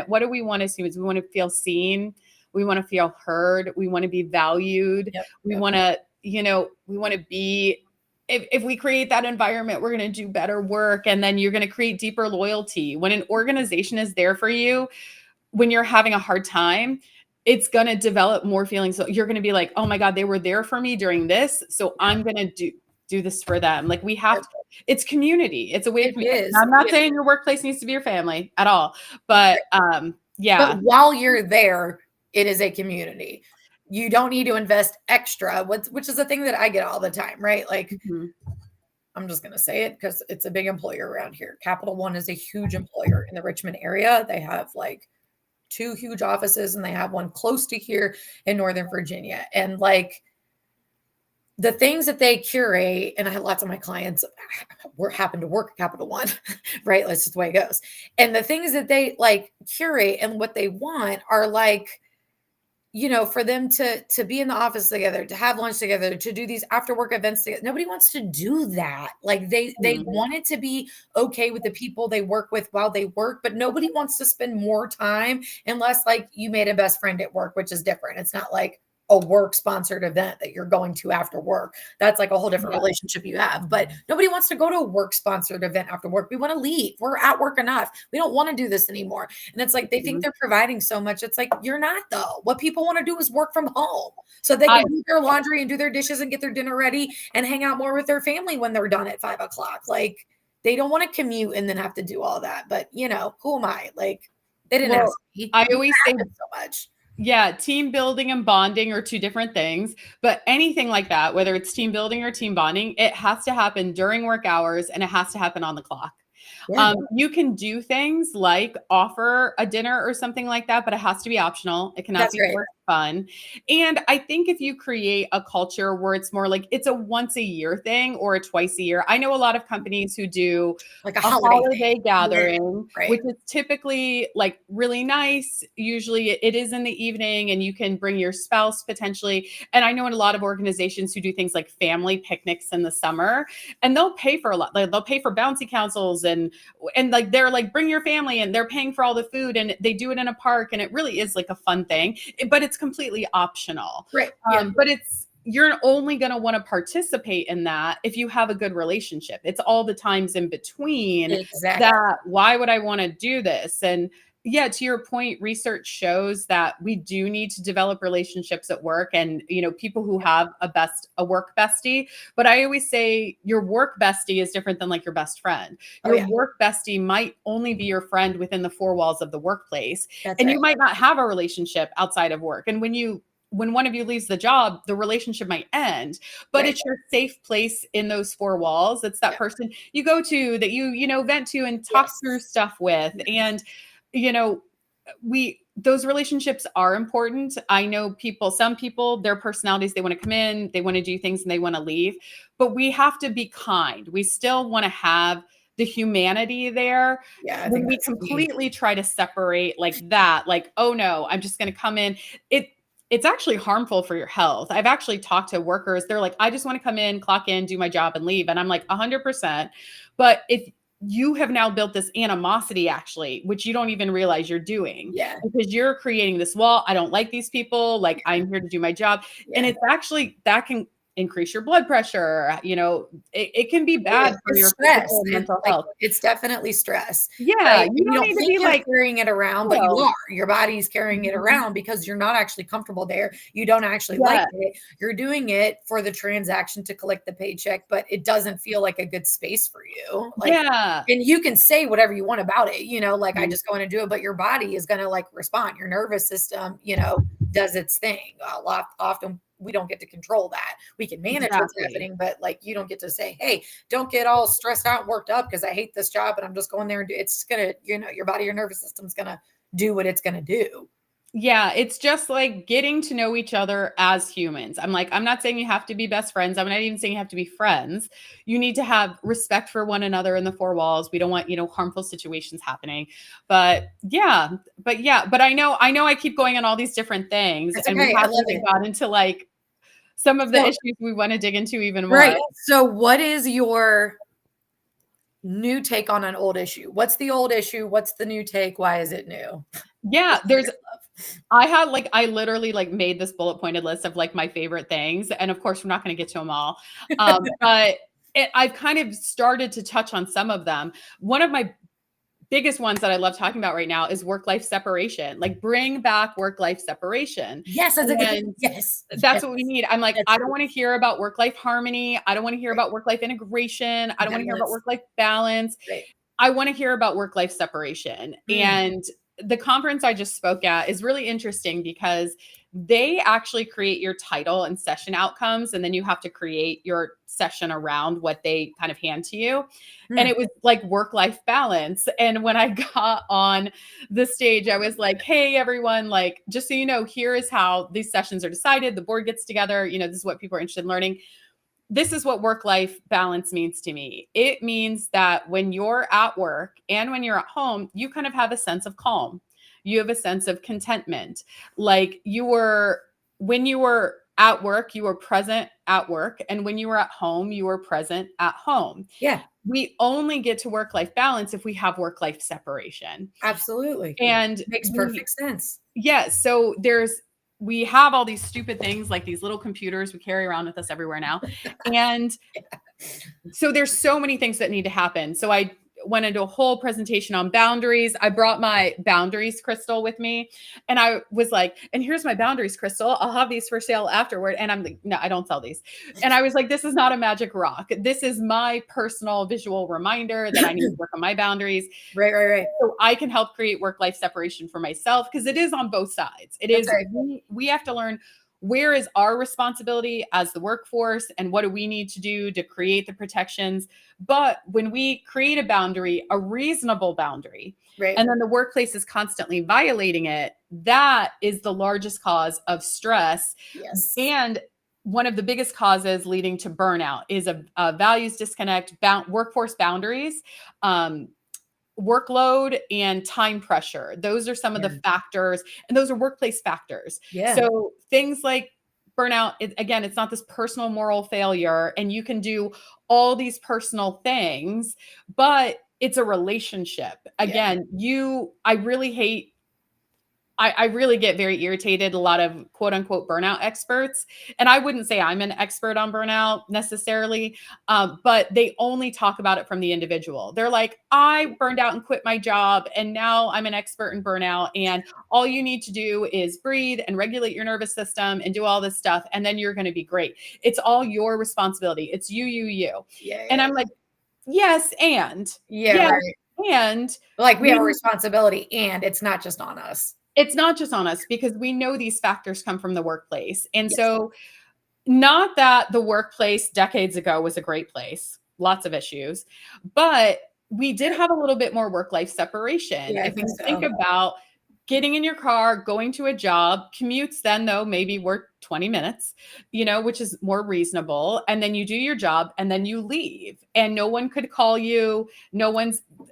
what do we want as humans? We want to feel seen. We want to feel heard. We want to be valued. Yep. We Yep. want to, we want to be, if we create that environment, we're going to do better work. And then you're going to create deeper loyalty. When an organization is there for you, when you're having a hard time, it's going to develop more feelings. So you're going to be like, oh my God, they were there for me during this. So I'm going to do this for them. Like, we have Yep. to, it's community. It's a way of It community. is. I'm not Yeah. saying your workplace needs to be your family at all, but yeah. But while you're there, it is a community. You don't need to invest extra, which is a thing that I get all the time, right? Like, Mhm. I'm just going to say it because it's a big employer around here. Capital One is a huge employer in the Richmond area. They have like 2 huge offices, and they have one close to here in Northern Virginia. And like, the things that they curate, and I have lots of my clients happen to work at Capital One, right? That's just the way it goes. And the things that they like curate and what they want are like, for them to be in the office together, to have lunch together, to do these after work events together. Nobody wants to do that. Like they Mhm. want it to be okay with the people they work with while they work, but nobody wants to spend more time unless like you made a best friend at work, which is different. It's not like a work sponsored event that you're going to after work. That's like a whole different Yeah. relationship you have. But nobody wants to go to a work sponsored event after work. We want to leave. We're at work enough. We don't want to do this anymore. And it's like they think Mhm. they're providing so much. It's like you're not though. What people want to do is work from home so they I can do their laundry and do their dishes and get their dinner ready and hang out more with their family when they're done at 5 o'clock. Like they don't want to commute and then have to do all that. But who am I? Like they didn't ask well, me. I It always say, happens so much. yeah, team building and bonding are two different things, but anything like that, whether it's team building or team bonding, it has to happen during work hours and it has to happen on the clock. Yeah, You can do things like offer a dinner or something like that, but it has to be optional. It cannot that's be right. forced fun. And I think if you create a culture where it's more like it's a once a year thing or a twice a year, I know a lot of companies who do Like a a holiday holiday thing. Yeah, gathering, right. which is typically like really nice. Usually it is in the evening and you can bring your spouse potentially. And I know in a lot of organizations who do things like family picnics in the summer, and they'll pay for a lot. Like, they'll pay for bouncy councils and like they're like bring your family and they're paying for all the food and they do it in a park and it really is like a fun thing, but it's completely optional. Right. Yeah. But you're only going to want to participate in that if you have a good relationship. It's all the times in between Exactly. that why would I want to do this? And yeah, to your point, research shows that we do need to develop relationships at work and people who have a work bestie. But I always say your work bestie is different than like your best friend. Oh Your yeah. work bestie might only be your friend within the four walls of the workplace, That's and right. you might not have a relationship outside of work. And when one of you leaves the job, the relationship might end, but Right. it's your safe place in those four walls. It's that Yeah. person you go to that you vent to and talk through Yes. stuff with. Yes. And you know we those relationships are important. I know some people, their personalities, they want to come in, they want to do things and they want to leave, but we have to be kind. We still want to have the humanity there. Yeah, I When think we that's key. completely try to separate like that, like, oh no, I'm just going to come in, it's actually harmful for your health. I've actually talked to workers. They're like, I just want to come in, clock in, do my job and leave. And I'm like, 100%. But if you have now built this animosity, actually, which you don't even realize you're doing, Yeah. because you're creating this wall. I don't like these people. Like, I'm here to do my job. And Yeah. it's actually that can increase your blood pressure. It can be bad for It's your stress, physical and and, mental like, health. it's definitely stress, Yeah. right? You And you don't don't need to think be you're like, carrying it around, but you well, are. Your body's carrying it mhm, around because you're not actually comfortable there. You don't actually like yeah. it. You're doing it for the transaction to collect the paycheck, but it doesn't feel like a good space for you. Like, Yeah. and you can say whatever you want about it, like, "I Mhm. just go in and do it," but your body is gonna, like, respond. Your nervous system, does its thing. A lot often, we don't get to control that. We can manage what's Exactly. happening, but, like, you don't get to say, "Hey, don't get all stressed out and worked up because I hate this job and I'm just going there and do." It's gonna, your body, your nervous system's gonna do what it's gonna do. Yeah, it's just like getting to know each other as humans. I'm not saying you have to be best friends. I'm not even saying you have to be friends. You need to have respect for one another in the four walls. We don't want, harmful situations happening. But I know I keep going on all these different things It's and we okay. I haven't love even it. got into like some of the So issues we want to dig into even more. right. So what is your new take on an old issue? What's the old issue? What's the new take? Why is it new? Yeah, This is what I love. I literally like made this bullet pointed list of like my favorite things. And of course, we're not going to get to them all. But I've kind of started to touch on some of them. One of my biggest ones that I love talking about right now is work-life separation. Like bring back work-life separation. Yes, that's a good And yes. that's Yes. what we need. I'm like, That's I don't want to hear about work-life harmony. I don't want to hear great. about work-life integration. I don't want to hear about Balance. work-life balance. Great. I want to hear about work-life separation. Mm. And the conference I just spoke at is really interesting because they actually create your title and session outcomes, and then you have to create your session around what they kind of hand to you. And Mm. it was like work-life balance. And when I got on the stage, I was like, hey, everyone, like, just so you know, here is how these sessions are decided. The board gets together, this is what people are interested in learning. This is what work life balance means to me. It means that when you're at work and when you're at home, you kind of have a sense of calm. you have a sense of contentment. Like when you were at work, you were present at work. And when you were at home, you were present at home. Yeah, We only get to work-life balance if we have work-life separation. absolutely. And Makes perfect sense. yes, so we have all these stupid things like these little computers we carry around with us everywhere now. And so there's so many things that need to happen. So I went into a whole presentation on boundaries. I brought my boundaries crystal with me, and I was like, and here's my boundaries crystal. I'll have these for sale afterward. And I'm like, no, I don't sell these. And I was like, this is not a magic rock. This is my personal visual reminder that I need to work on my boundaries Right. so I can help create work-life separation for myself, because it is on both sides. It That's is, right. we have to learn where is our responsibility as the workforce and what do we need to do to create the protections. But when we create a boundary, a reasonable boundary, Right. and then the workplace is constantly violating it, that is the largest cause of stress. Yes. And one of the biggest causes leading to burnout is a values disconnect, workforce boundaries, workload, and time pressure. Those are some of the Yeah. factors, and those are workplace factors. Yeah. So things like burnout, again, it's not this personal moral failure, and you can do all these personal things, but it's a relationship. Yeah. Again, I really hate I really get very irritated. A lot of quote unquote burnout experts, and I wouldn't say I'm an expert on burnout necessarily, but they only talk about it from the individual. They're like, I burned out and quit my job, and now I'm an expert in burnout. And all you need to do is breathe and regulate your nervous system and do all this stuff, and then you're going to be great. It's all your responsibility. It's you. And Yeah. I'm like, yes, and Yeah, yes, right. and Like we have a we responsibility and it's not just on us. it's not just on us, because we know these factors come from the workplace. And Yes. so, not that the workplace decades ago was a great place, lots of issues, but we did have a little bit more work life separation. Yeah, I If think you think so. about getting in your car, going to a job, commutes then though maybe were 20 minutes, which is more reasonable. And then you do your job and then you leave, and no one could call you.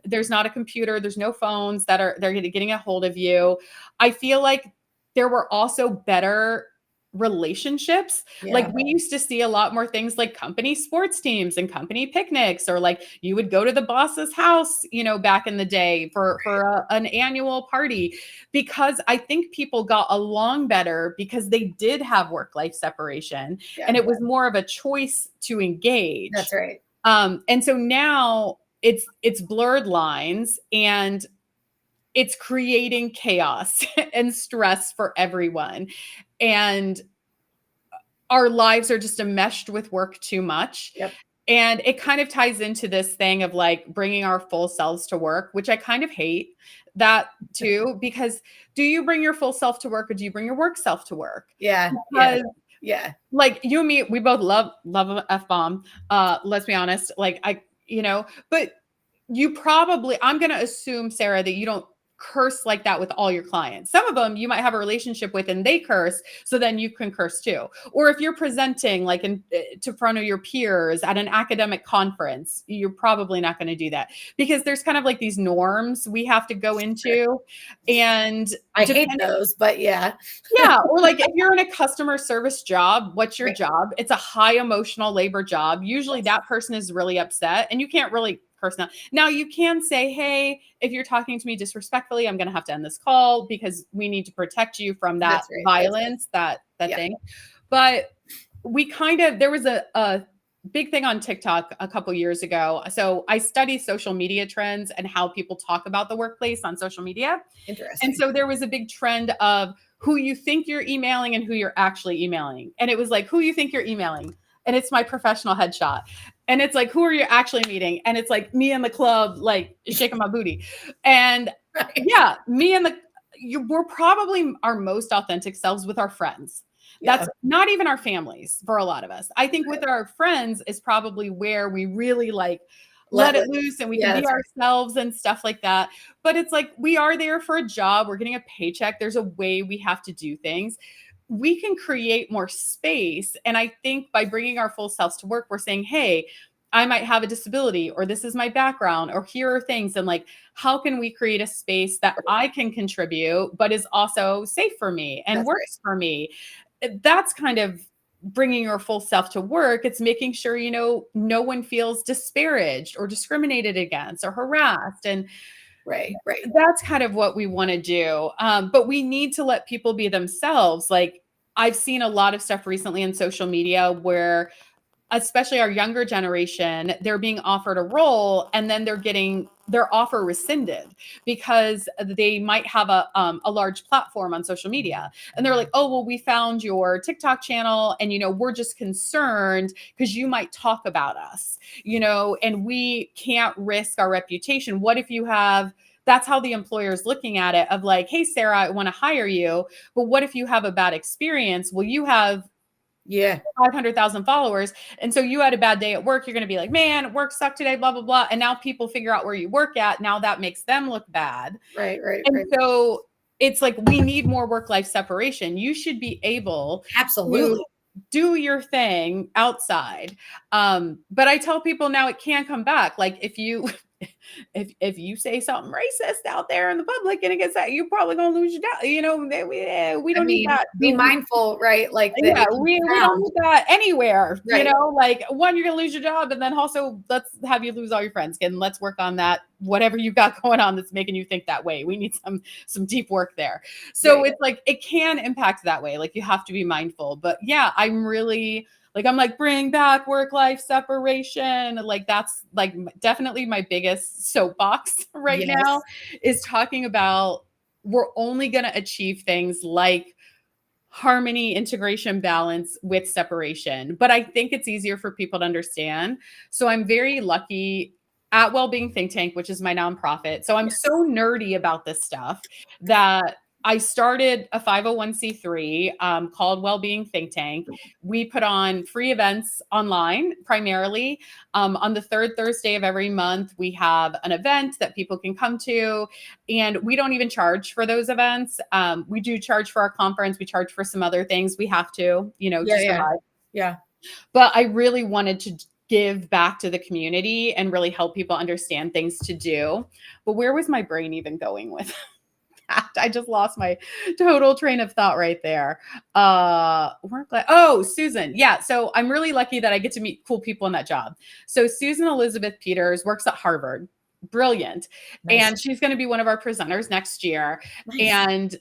There's not a computer, there's no phones they're getting a hold of you. I feel like there were also better relationships. Yeah. Like we used to see a lot more things like company sports teams and company picnics, or like you would go to the boss's house, back in the day for an annual party, because I think people got along better because they did have work-life separation, Yeah. and it was more of a choice to engage. That's right. And so now it's blurred lines, and it's creating chaos and stress for everyone. And our lives are just enmeshed with work too much. Yep. And it kind of ties into this thing of like bringing our full selves to work, which I kind of hate that too, because do you bring your full self to work, or do you bring your work self to work? Yeah. Because Yeah. like you and me, we both love an F-bomb. Let's be honest. Like but I'm going to assume, Sarah, that you don't curse like that with all your clients. Some of them you might have a relationship with and they curse, so then you can curse too. Or if you're presenting like to front of your peers at an academic conference, you're probably not going to do that, because there's kind of like these norms we have to go into. And I hate those, but yeah. yeah. Or like if you're in a customer service job, what's your job? It's a high emotional labor job. Usually that person is really upset, and you can't really curse now. Now you can say, hey, if you're talking to me disrespectfully, I'm going to have to end this call because we need to protect you from that violence, that thing. But there was a big thing on TikTok a couple years ago. So I study social media trends and how people talk about the workplace on social media. Interesting. And so there was a big trend of who you think you're emailing and who you're actually emailing. And it was like, who you think you're emailing. And it's my professional headshot. And it's like, who are you actually meeting? And it's like me in the club, like shaking my booty. And yeah, we're probably our most authentic selves with our friends. That's not even our families for a lot of us. I think with our friends is probably where we really like let it loose, and we can be ourselves and stuff like that. But it's like, we are there for a job. We're getting a paycheck. There's a way we have to do things. We can create more space. And I think by bringing our full selves to work, we're saying, hey, I might have a disability, or this is my background, or here are things. And like, how can we create a space that I can contribute, but is also safe for me and That's right. works for me? That's kind of bringing your full self to work. It's making sure, no one feels disparaged or discriminated against or harassed. And Right, right. that's kind of what we want to do. But we need to let people be themselves. Like, I've seen a lot of stuff recently in social media where, especially our younger generation, they're being offered a role and then they're getting their offer rescinded because they might have a large platform on social media. And they're like, oh, well, we found your TikTok channel and, we're just concerned because you might talk about us, and we can't risk our reputation. What if you have, that's how the employer is looking at it, of like, hey, Sarah, I want to hire you, but what if you have a bad experience? Well, you have Yeah. 500,000 followers. And so you had a bad day at work. You're going to be like, man, work sucked today, blah, blah, blah. And now people figure out where you work at. Now that makes them look bad. Right, right, And right. so it's like, we need more work-life separation. You should be able Absolutely. to do your thing outside. But I tell people now it can come back. Like, if you if you say something racist out there in the public and it gets that, you're probably gonna lose your job. We I don't need mean, that. be mindful, right? Like that Yeah, it can we don't sound need that anywhere. right. Like, one, you're gonna lose your job, and then also let's have you lose all your friends. And let's work on that, whatever you've got going on that's making you think that way. We need some deep work there. So Right. it's like, it can impact that way. Like, you have to be mindful. But yeah, I'm like, bring back work-life separation. Like, that's like definitely my biggest soapbox right now, Yes. is talking about, we're only gonna achieve things like harmony, integration, balance with separation. But I think it's easier for people to understand. So I'm very lucky at Wellbeing Think Tank, which is my nonprofit. So I'm Yes. so nerdy about this stuff that I started a 501c3 called Wellbeing Think Tank. We put on free events online primarily. On the third Thursday of every month, we have an event that people can come to. And we don't even charge for those events. We do charge for our conference. We charge for some other things. We have to, Yeah, to yeah. survive. Yeah. But I really wanted to give back to the community and really help people understand things to do. But where was my brain even going with that? I just lost my total train of thought right there. Susan. Yeah. So I'm really lucky that I get to meet cool people in that job. So Susan Elizabeth Peters works at Harvard. Brilliant. Nice. And she's going to be one of our presenters next year. Nice. And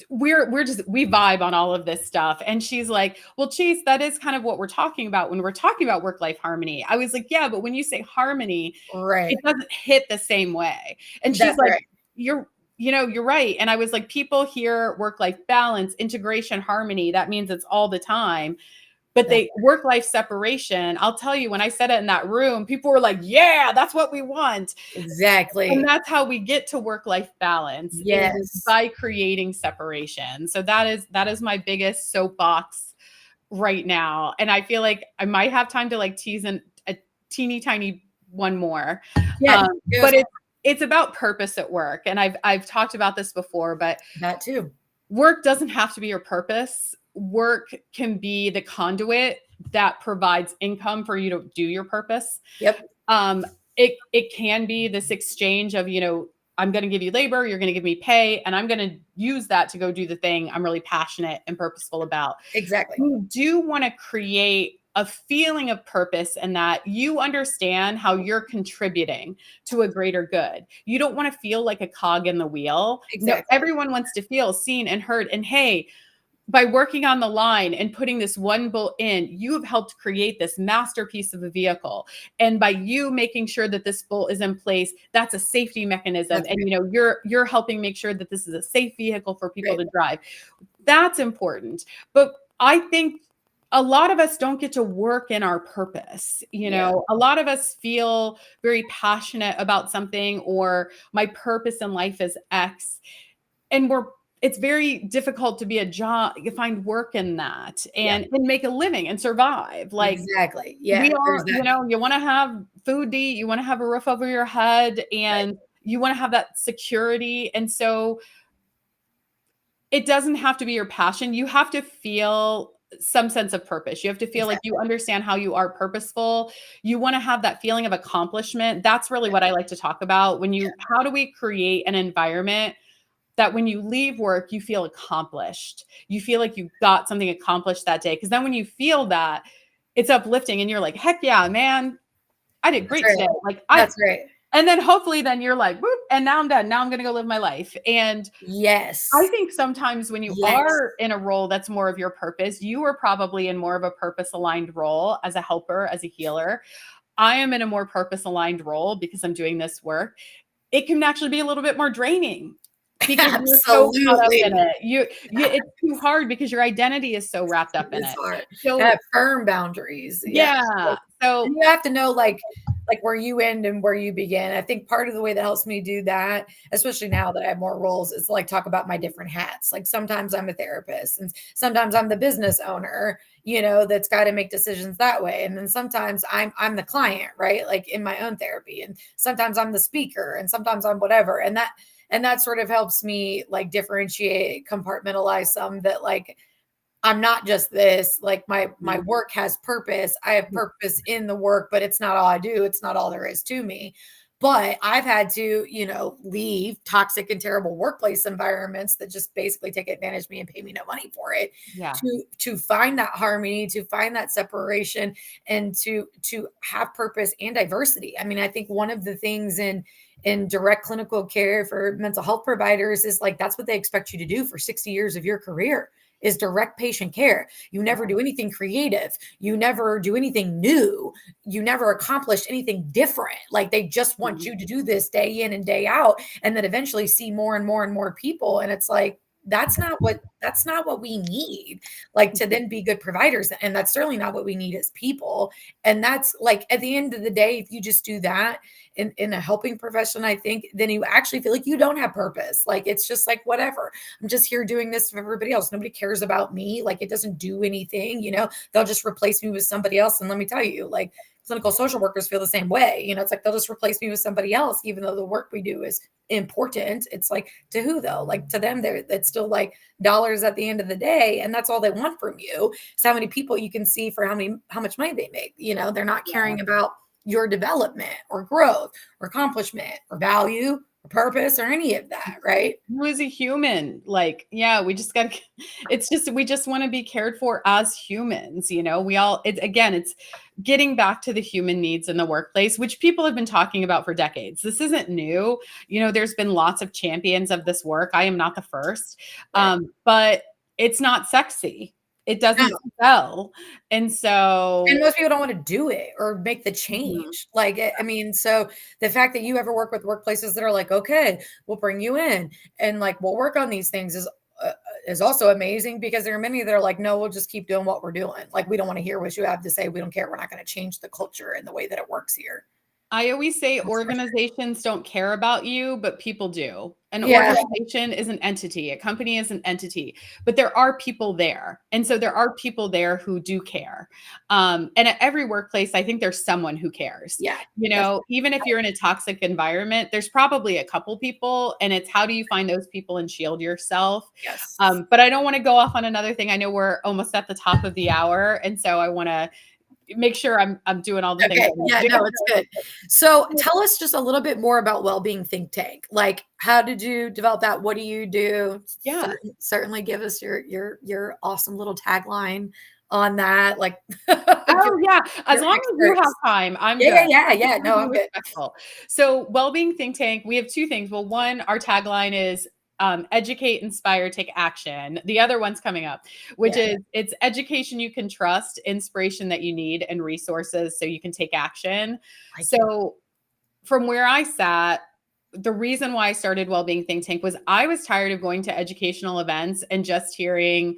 we vibe on all of this stuff. And she's like, well, Chase, that is kind of what we're talking about when we're talking about work-life harmony. I was like, yeah, but when you say harmony, Right. it doesn't hit the same way. And she's That's like, right. you're right. And I was like, people hear work-life balance, integration, harmony. That means it's all the time. But That's they work-life separation, I'll tell you, when I said it in that room, people were like, yeah, that's what we want. And exactly. that's how we get to work-life balance, is Yes. by creating separation. So that is my biggest soapbox right now. And I feel like I might have time to like tease a teeny tiny one more. Yeah. But it's about purpose at work. And I've talked about this before, but That too. work doesn't have to be your purpose. Work can be the conduit that provides income for you to do your purpose. Yep. It can be this exchange of, I'm going to give you labor, you're going to give me pay, and I'm going to use that to go do the thing I'm really passionate and purposeful about. Exactly. You do want to create a feeling of purpose, and that you understand how you're contributing to a greater good. You don't want to feel like a cog in the wheel. No, Exactly. everyone wants to feel seen and heard. And hey, by working on the line and putting this one bolt in, you have helped create this masterpiece of a vehicle. And by you making sure that this bolt is in place, that's a safety mechanism. That's And right. you're helping make sure that this is a safe vehicle for people Right. to drive. That's important. But I think a lot of us don't get to work in our purpose. Yeah. A lot of us feel very passionate about something, or my purpose in life is X. And it's very difficult to be a job, you find work in that Yeah. and make a living and survive. Like, Exactly. we Yeah. all, There's that. you want to have food to eat, you want to have a roof over your head, Right. and you want to have that security. And so it doesn't have to be your passion. You have to feel some sense of purpose. You have to feel like you Exactly. understand how you are purposeful. You want to have that feeling of accomplishment. That's really what I like to talk about. How do we create an environment that when you leave work, you feel accomplished? You feel like you got something accomplished that day. Because then when you feel that, it's uplifting and you're like, heck yeah, man, I did That's great today. right. Like That's right. and then hopefully then you're like, whoop, and now I'm done. Now I'm going to go live my life. And I Yes. think sometimes when you Yes. are in a role that's more of your purpose, you are probably in more of a purpose aligned role as a helper, as a healer. I am in a more purpose aligned role because I'm doing this work. It can actually be a little bit more draining because you're so caught up in Absolutely. it. It's too hard because your identity is so wrapped up in It's it. hard. So Have firm boundaries. Yeah. yeah. Like, and So you have to know like where you end and where you begin. I think part of the way that helps me do that, especially now that I have more roles, is like talk about my different hats. Like sometimes I'm a therapist and sometimes I'm the business owner, that's got to make decisions that way. And then sometimes I'm the client, right? Like in my own therapy. And sometimes I'm the speaker and sometimes I'm whatever. And that sort of helps me like differentiate, compartmentalize some that like I'm not just this, like my work has purpose. I have purpose in the work, but it's not all I do. It's not all there is to me. But I've had to, leave toxic and terrible workplace environments that just basically take advantage of me and pay me no money for it yeah. to find that harmony, to find that separation and to have purpose and diversity. I mean, I think one of the things in direct clinical care for mental health providers is like that's what they expect you to do for 60 years of your career is direct patient care. You never do anything creative. You never do anything new. You never accomplish anything different. Like they just want Mhm. you to do this day in and day out and then eventually see more and more and more people. And it's like, that's not what we need like to then be good providers, and that's certainly not what we need as people. And that's like at the end of the day, if you just do that in a helping profession, I think then you actually feel like you don't have purpose. Like it's just like whatever, I'm just here doing this for everybody else. Nobody cares about me. Like it doesn't do anything, they'll just replace me with somebody else. And let me tell you, like clinical social workers feel the same way. It's like they'll just replace me with somebody else, even though the work we do is important. It's like to who though? Like to them, it's still like dollars at the end of the day. And that's all they want from you. Is how many people you can see for how much money they make. They're not caring about your development or growth or accomplishment or value or purpose or any of that, right? Who is a human? Like, yeah, we just got to, it's just, we just want to be cared for as humans. It's getting back to the human needs in the workplace, which people have been talking about for decades. This isn't new. There's been lots of champions of this work. I am not the first, Right. but it's not sexy. It doesn't No. sell. And And so, most people don't want to do it or make the mhm, change. Like, I mean, so the fact that you ever work with workplaces that are like, okay, we'll bring you in and like we'll work on these things is also amazing because there are many that are like, no, we'll just keep doing what we're doing. Like, we don't want to hear what you have to say. We don't care. We're not going to change the culture and the way that it works here. I always say That's frustrating. organizations don't care about you, but people do. An Yeah. organization is an entity, a company is an entity, but there are people there. And so there are people there who do care. And at every workplace, I think there's someone who cares. Yeah. That's Even if you're in a toxic environment, there's probably a couple people, and it's how do you find those people and shield yourself? yes. But I don't want to go off on another thing. I know we're almost at the top of the hour, and so I want to make sure I'm doing all the things I Okay. want Yeah, to no, it's good. So do. tell us just a little bit more about Wellbeing Think Tank. Like, how did you develop that? What do you do? Yeah. Certainly give us your awesome little tagline on that. Like, give Oh, yeah. As your long as you have experts. time, I'm Yeah, good. yeah, yeah, I just yeah. wanna No, be I'm good. respectful. So, Wellbeing Think Tank, we have 2 things. Well, one, our tagline is, educate, inspire, take action. The other one's coming up, which Yeah, is it's education you can trust, inspiration that you need, and resources so you can take action. like it. So, from where I sat, the reason why I started Wellbeing Think Tank was I was tired of going to educational events and just hearing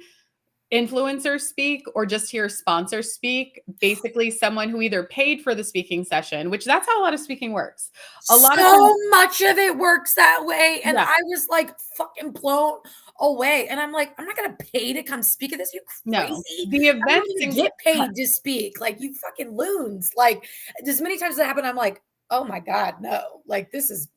influencers speak or just hear sponsors speak, basically someone who either paid for the speaking session, which that's how a lot of speaking works. A lot of times, So much of it works that way. And yeah, I was like fucking blown away. And I'm like, I'm not gonna pay to come speak at this. You no, crazy? the I'm not events gonna and get paid to speak. Like you fucking loons. Like as many times as that happened, I'm like, oh my God, no. Like this is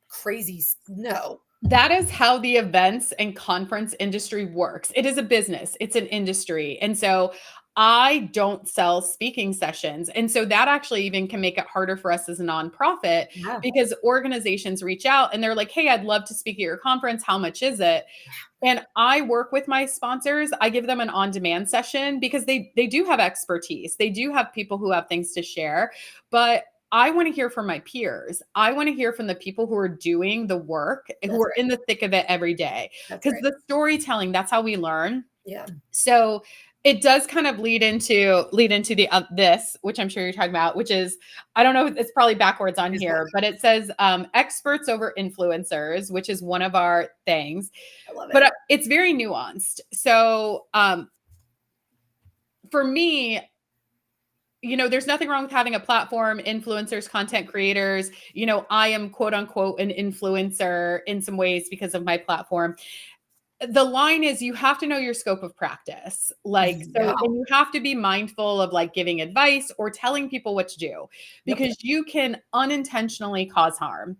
crazy. No. That is how the events and conference industry works. It is a business, it's an industry. And so I don't sell speaking sessions. And so that actually even can make it harder for us as a nonprofit Yeah, because organizations reach out and they're like, hey, I'd love to speak at your conference. How much is it? And I work with my sponsors. I give them an on-demand session because they do have expertise. They do have people who have things to share, but I want to hear from my peers. I want to hear from the people who are doing the work, who that's are right. in the thick of it every day. That's Because right. the storytelling, that's how we learn. Yeah, So it does kind of lead into the this, which I'm sure you're talking about, which is I don't know, it's probably backwards on is what here, but it says experts over influencers, which is one of our things, I love but it. it's very nuanced. So for me, there's nothing wrong with having a platform, influencers, content creators. I am quote unquote an influencer in some ways because of my platform. The line is you have to know your scope of practice. Like, so, Yeah. and you have to be mindful of like giving advice or telling people what to do Yep. because you can unintentionally cause harm.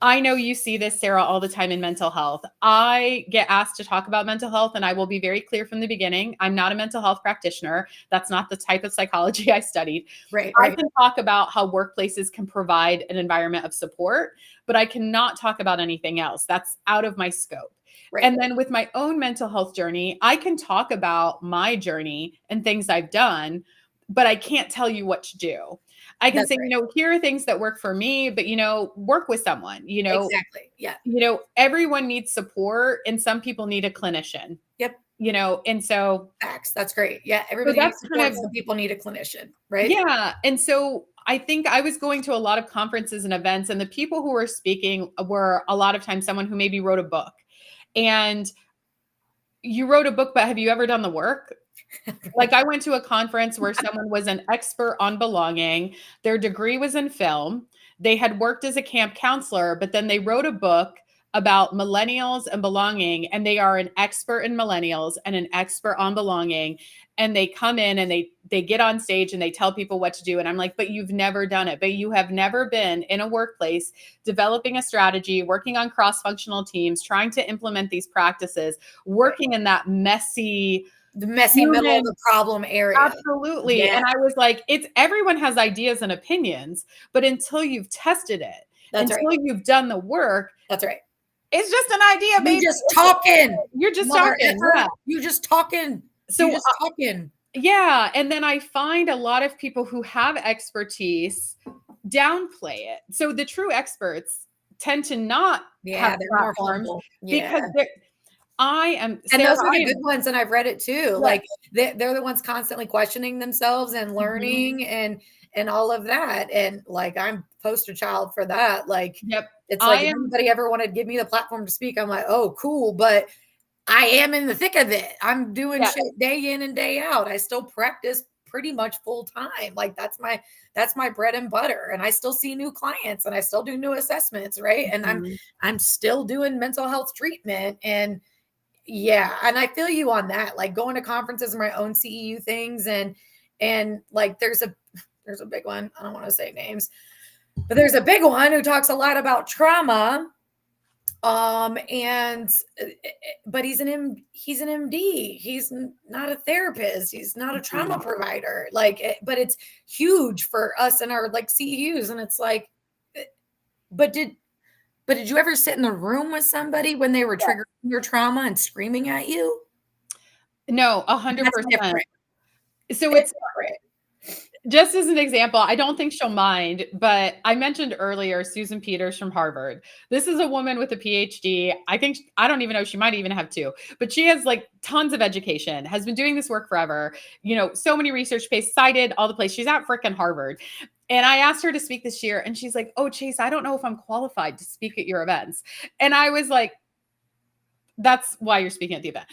I know you see this, Sarah, all the time in mental health. I get asked to talk about mental health, and I will be very clear from the beginning. I'm not a mental health practitioner. That's not the type of psychology I studied. Right. I Right. can talk about how workplaces can provide an environment of support, but I cannot talk about anything else. That's out of my scope. Right. And then with my own mental health journey, I can talk about my journey and things I've done, but I can't tell you what to do. I can That's say, right. here are things that work for me, but work with someone, Exactly. Yeah. everyone needs support and some people need a clinician, Yep. and so Facts. That's great. Yeah. so Everybody that's needs kind support. of Some people need a clinician. Right. yeah. And so I think I was going to a lot of conferences and events, and the people who were speaking were a lot of times someone who maybe wrote a book. And you wrote a book, but have you ever done the work? Like I went to a conference where someone was an expert on belonging. Their degree was in film. They had worked as a camp counselor, but then they wrote a book about millennials and belonging, and they are an expert in millennials and an expert on belonging. And they come in and they get on stage and they tell people what to do. And I'm like, but you've never done it. But you have never been in a workplace developing a strategy, working on cross-functional teams, trying to implement these practices, working in that messy The messy middle of human. the problem area. Absolutely. Yeah. And I was like, it's everyone has ideas and opinions, but until you've tested it, That's right. until you've done the work, That's right. it's just an idea, You baby. just talking, You're just mother talking. effer. Yeah. You just talking. You So just talking. yeah. And then I find a lot of people who have expertise downplay it. So the true experts tend to not have Yeah, they're more platforms humble. Yeah. because I am And Sarah. those are the good ones, and I've read it too. Yes. Like they're the ones constantly questioning themselves and Mhm. learning and all of that. And like I'm poster child for that. Like Yep. it's like I if am. anybody ever wanted to give me the platform to speak, I'm like, oh, cool. But I am in the thick of it. I'm doing Yeah. shit day in and day out. I still practice pretty much full time. Like that's my bread and butter. And I still see new clients and I still do new assessments, right? And Mhm. I'm still doing mental health treatment and yeah, and I feel you on that. Like going to conferences and my own CEU things and like there's a big one. I don't want to say names, but there's a big one who talks a lot about trauma. And but he's an MD. He's not a therapist. He's not a trauma Mhm. provider. But it's huge for us and our like CEUs. And it's like, eh, but did you ever sit in the room with somebody when they were triggering your trauma and screaming at you? No, That's 100%. different. So It's it's different. just as an example, I don't think she'll mind, but I mentioned earlier Susan Peters from Harvard. This is a woman with a PhD. I don't even know, she might even have two, but she has like tons of education, has been doing this work forever. So many research papers cited all the place. She's at frickin' Harvard. And I asked her to speak this year, and she's like, "Oh, Chase, I don't know if I'm qualified to speak at your events." And I was like, that's why you're speaking at the event.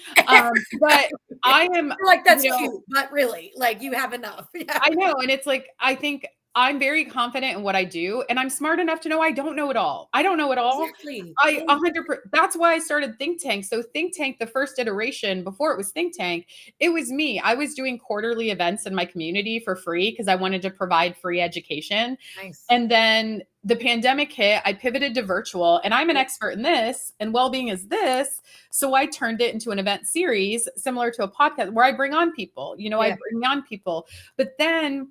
But I am, You're like, that's you know, cute, but really, like you have enough. Yeah. I know. And it's like, I think I'm very confident in what I do, and I'm smart enough to know I don't know it all. I don't know it all. Exactly. I Yeah. 100%. That's why I started Think Tank. So Think Tank, the first iteration before it was Think Tank, it was me. I was doing quarterly events in my community for free because I wanted to provide free education. Nice. And then the pandemic hit, I pivoted to virtual, and I'm an Yep. expert in this, and well-being is this. So I turned it into an event series similar to a podcast where I bring on people. I Yeah. bring on people. But then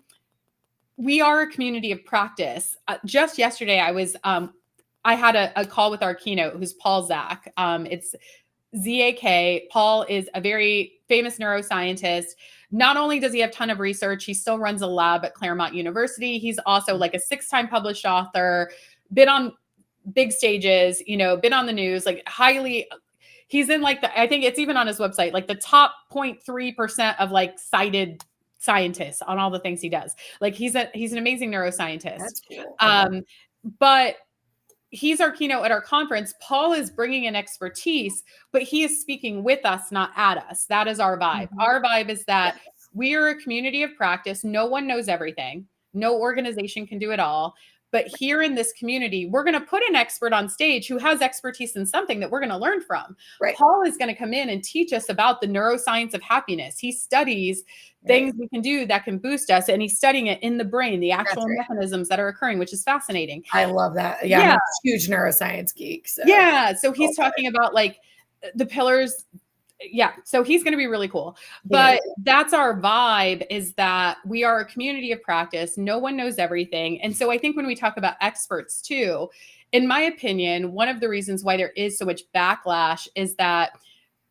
we are a community of practice. Just yesterday, I had a call with our keynote, who's Paul Zak. It's ZAK. Paul is a very famous neuroscientist. Not only does he have a ton of research, he still runs a lab at Claremont University. He's also like a 6-time published author, been on big stages, been on the news, like highly. He's in like I think it's even on his website, like the top 0.3% of like cited scientists on all the things he does. Like he's an amazing neuroscientist. That's cool. I love But he's our keynote at our conference. Paul is bringing in expertise, but he is speaking with us, not at us. That is our vibe. Mhm. Our vibe is that Yes. we are a community of practice. No one knows everything. No organization can do it all. But here in this community, we're going to put an expert on stage who has expertise in something that we're going to learn from. Right. Paul is going to come in and teach us about the neuroscience of happiness. He studies things we can do that can boost us, and he's studying it in the brain, the That's actual right. mechanisms that are occurring, which is fascinating. I love that. Yeah, I'm a huge neuroscience geek. So Yeah. So he's talking about like the pillars. Yeah. So he's going to be really cool. But that's our vibe, is that we are a community of practice. No one knows everything. And so I think when we talk about experts too, in my opinion, one of the reasons why there is so much backlash is that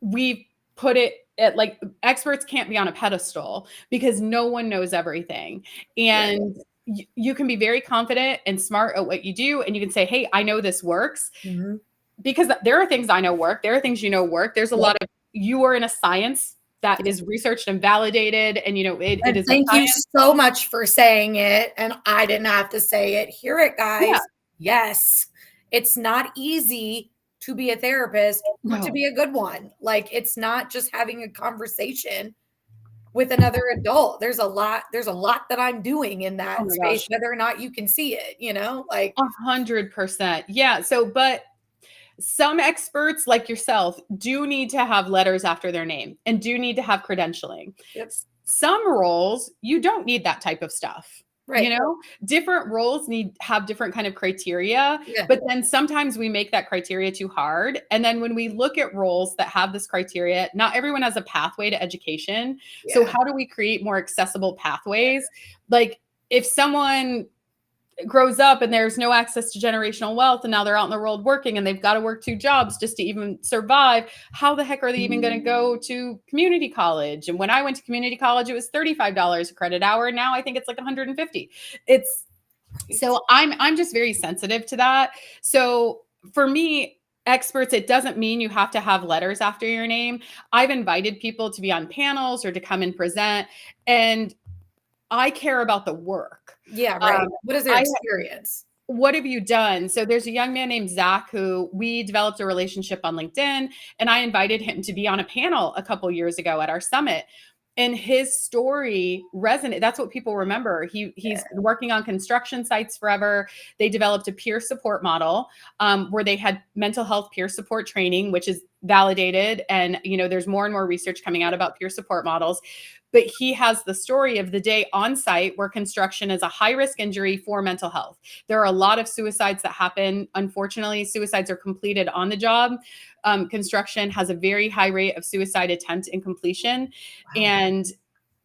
we've put it at like experts can't be on a pedestal because no one knows everything. And you can be very confident and smart at what you do. And you can say, hey, I know this works. Mm-hmm. Because there are things I know work. There are things work. There's a lot of, you are in a science that is researched and validated. And, it is thank a you science. so much for saying it. And I didn't have to say it. Hear it, guys. Yeah. Yes. It's not easy to be a therapist or to be a good one. Like, it's not just having a conversation with another adult. There's a lot that I'm doing in that space, whether or not you can see it, like 100%. Yeah. So, but some experts like yourself do need to have letters after their name and do need to have credentialing. Yep. Some roles, you don't need that type of stuff. Right. Different roles have different kind of criteria, but then sometimes we make that criteria too hard. And then when we look at roles that have this criteria, not everyone has a pathway to education. Yeah. So how do we create more accessible pathways? Like if someone grows up and there's no access to generational wealth and now they're out in the world working and they've got to work 2 jobs just to even survive, how the heck are they even going to go to community college? And when I went to community college, it was $35 a credit hour. Now I think it's like 150. So I'm just very sensitive to that. So for me, experts, it doesn't mean you have to have letters after your name. I've invited people to be on panels or to come and present, and I care about the work. Yeah, right. What is their experience? What have you done? So there's a young man named Zach who we developed a relationship on LinkedIn, and I invited him to be on a panel a couple years ago at our summit. And his story resonated. That's what people remember. He's been working on construction sites forever. They developed a peer support model where they had mental health peer support training, which is validated. And, there's more and more research coming out about peer support models. But he has the story of the day on site where construction is a high-risk injury for mental health. There are a lot of suicides that happen. Unfortunately, suicides are completed on the job. Construction has a very high rate of suicide attempt and completion. Wow. And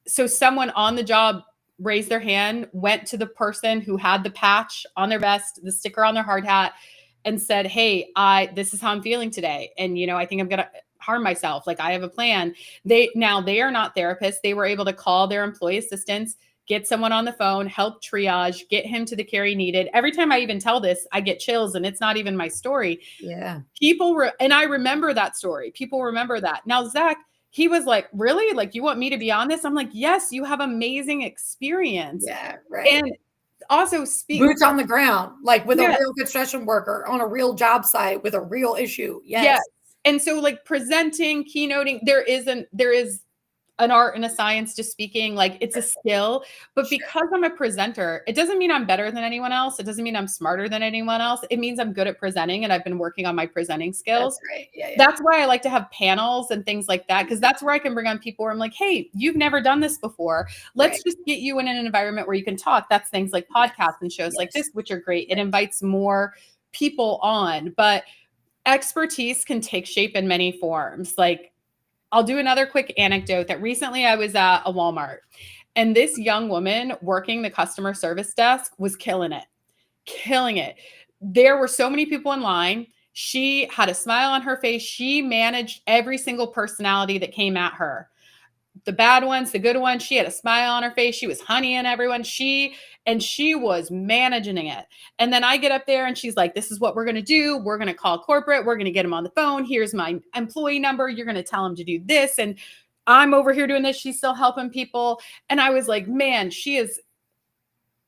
so someone on the job raised their hand, went to the person who had the patch on their vest, the sticker on their hard hat, and said, hey, this is how I'm feeling today. And, I think I'm going to harm myself. Like I have a plan. They are not therapists. They were able to call their employee assistants, get someone on the phone, help triage, get him to the care he needed. Every time I even tell this, I get chills, and it's not even my story. Yeah. And I remember that story. People remember that. Now, Zach, he was like, really? Like, you want me to be on this? I'm like, yes, you have amazing experience. Yeah, right. And also boots on the ground, like with a real construction worker on a real job site with a real issue. Yes. And so like presenting, keynoting, there is an art and a science to speaking. Like it's a skill, but Sure. because I'm a presenter, it doesn't mean I'm better than anyone else. It doesn't mean I'm smarter than anyone else. It means I'm good at presenting and I've been working on my presenting skills. That's right. Yeah, yeah. That's why I like to have panels and things like that, because that's where I can bring on people where I'm like, hey, you've never done this before. Right. Let's just get you in an environment where you can talk. That's things like Yes. podcasts and shows like Yes. this, which are great. It invites more people on, but expertise can take shape in many forms. Like I'll do another quick anecdote that recently I was at a Walmart and this young woman working the customer service desk was killing it, killing it. There were so many people in line. She had a smile on her face. She managed every single personality that came at her, the bad ones, the good ones. She had a smile on her face. She was honeying everyone. She was managing it. And then I get up there and she's like, this is what we're going to do. We're going to call corporate. We're going to get them on the phone. Here's my employee number. You're going to tell them to do this. And I'm over here doing this. She's still helping people. And I was like, man, she is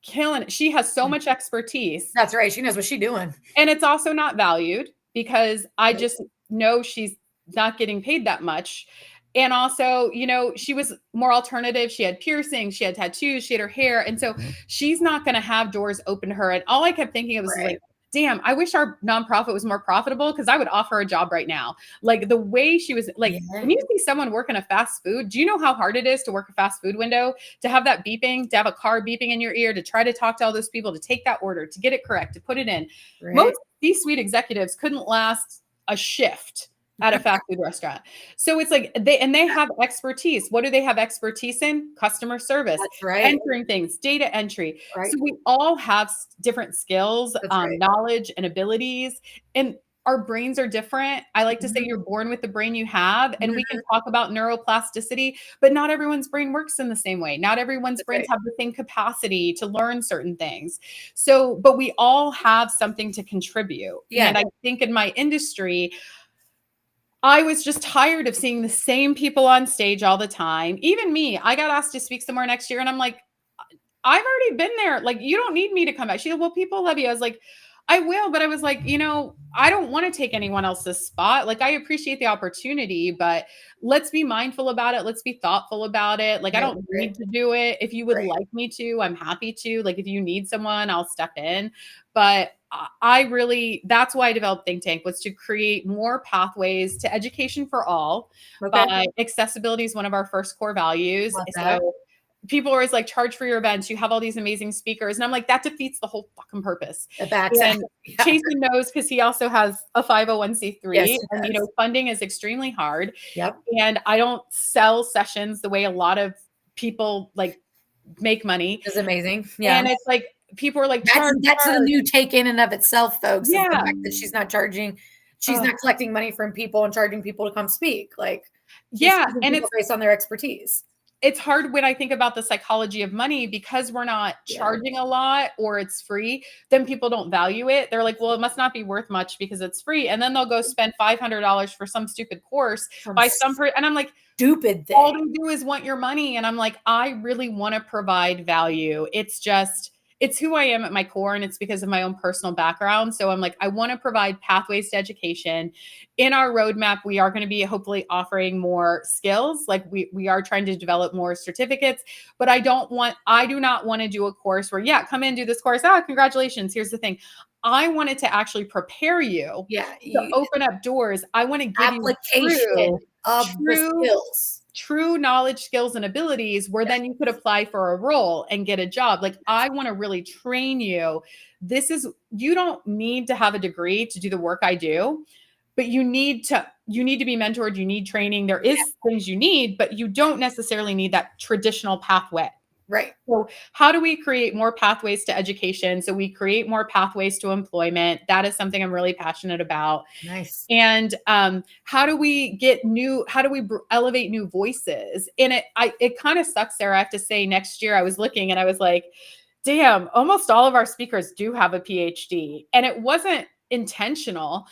killing it. She has so much expertise. That's right. She knows what she's doing. And it's also not valued because I just know she's not getting paid that much. And also, she was more alternative. She had piercings, she had tattoos, she had her hair. And so she's not going to have doors open to her. And all I kept thinking of was like, damn, I wish our nonprofit was more profitable because I would offer a job right now. Like the way she was like, when you see someone working a fast food, do you know how hard it is to work a fast food window, to have that beeping, to have a car beeping in your ear, to try to talk to all those people, to take that order, to get it correct, to put it in. Right. Most C-suite executives couldn't last a shift at a fast food restaurant. So it's like they have expertise. What do they have expertise in? Customer service, That's right. entering things, data entry. Right. So we all have different skills, Right. knowledge and abilities, and our brains are different. I like to say Mhm. you're born with the brain you have, and we can Mhm. talk about neuroplasticity, but not everyone's brain works in the same way. Not everyone's That's brains right. have the same capacity to learn certain things. So, but we all have something to contribute. Yeah. And I think in my industry, I was just tired of seeing the same people on stage all the time. Even me, I got asked to speak somewhere next year, and I'm like, I've already been there. Like, you don't need me to come back. She said, well, people love you. I was like, I will. But I was like, I don't want to take anyone else's spot. Like, I appreciate the opportunity, but let's be mindful about it. Let's be thoughtful about it. Like, I Right. don't need to do it. If you would Right. like me to, I'm happy to. Like, if you need someone, I'll step in. But I really, that's why I developed Think Tank, was to create more pathways to education for all. Okay. By accessibility is one of our first core values. Love that. So people are always like, charge for your events. You have all these amazing speakers. And I'm like, that defeats the whole fucking purpose. The backs. And Yeah. Jason knows because he also has a 501c3. Yes, he And, does. funding is extremely hard. Yep. And I don't sell sessions the way a lot of people like make money. It's amazing. Yeah. And it's like, people are like, That's the new take in and of itself, folks, is the Yeah. fact that she's not collecting money from people and charging people to come speak. Like, Yeah. choosing And people based on their expertise. it's hard when I think about the psychology of money, because we're not charging a lot or it's free, then people don't value it. They're like, well, it must not be worth much because it's free. And then they'll go spend $500 for some stupid course by and I'm like, stupid thing. all they do is want your money. And I'm like, I really want to provide value. It's who I am at my core, and it's because of my own personal background. So I'm like, I want to provide pathways to education. In our roadmap, we are going to be hopefully offering more skills. Like we are trying to develop more certificates, but I do not want to do a course where, come in, do this course. Congratulations. Here's the thing. I wanted to actually prepare you to open up doors. I want to give application of the skills. True knowledge, skills, and abilities where then you could apply for a role and get a job. Like, I want to really train you. You don't need to have a degree to do the work I do, but you need to be mentored. You need training. There is things you need, but you don't necessarily need that traditional pathway. Right. So how do we create more pathways to education? So we create more pathways to employment. That is something I'm really passionate about. Nice. And how do we elevate new voices? And it kind of sucks, Sarah. I have to say, next year I was looking and I was like, damn, almost all of our speakers do have a PhD. And it wasn't intentional.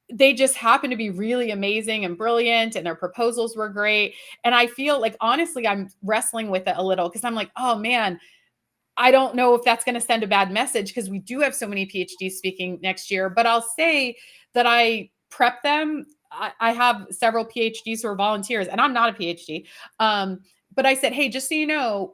They just happen to be really amazing and brilliant, and their proposals were great. And I feel like, honestly, I'm wrestling with it a little, because I'm like, oh man, I don't know if that's going to send a bad message, because we do have so many PhDs speaking next year. But I'll say that I prep them I have several PhDs who are volunteers, and I'm not a PhD. But I said, hey, just so you know,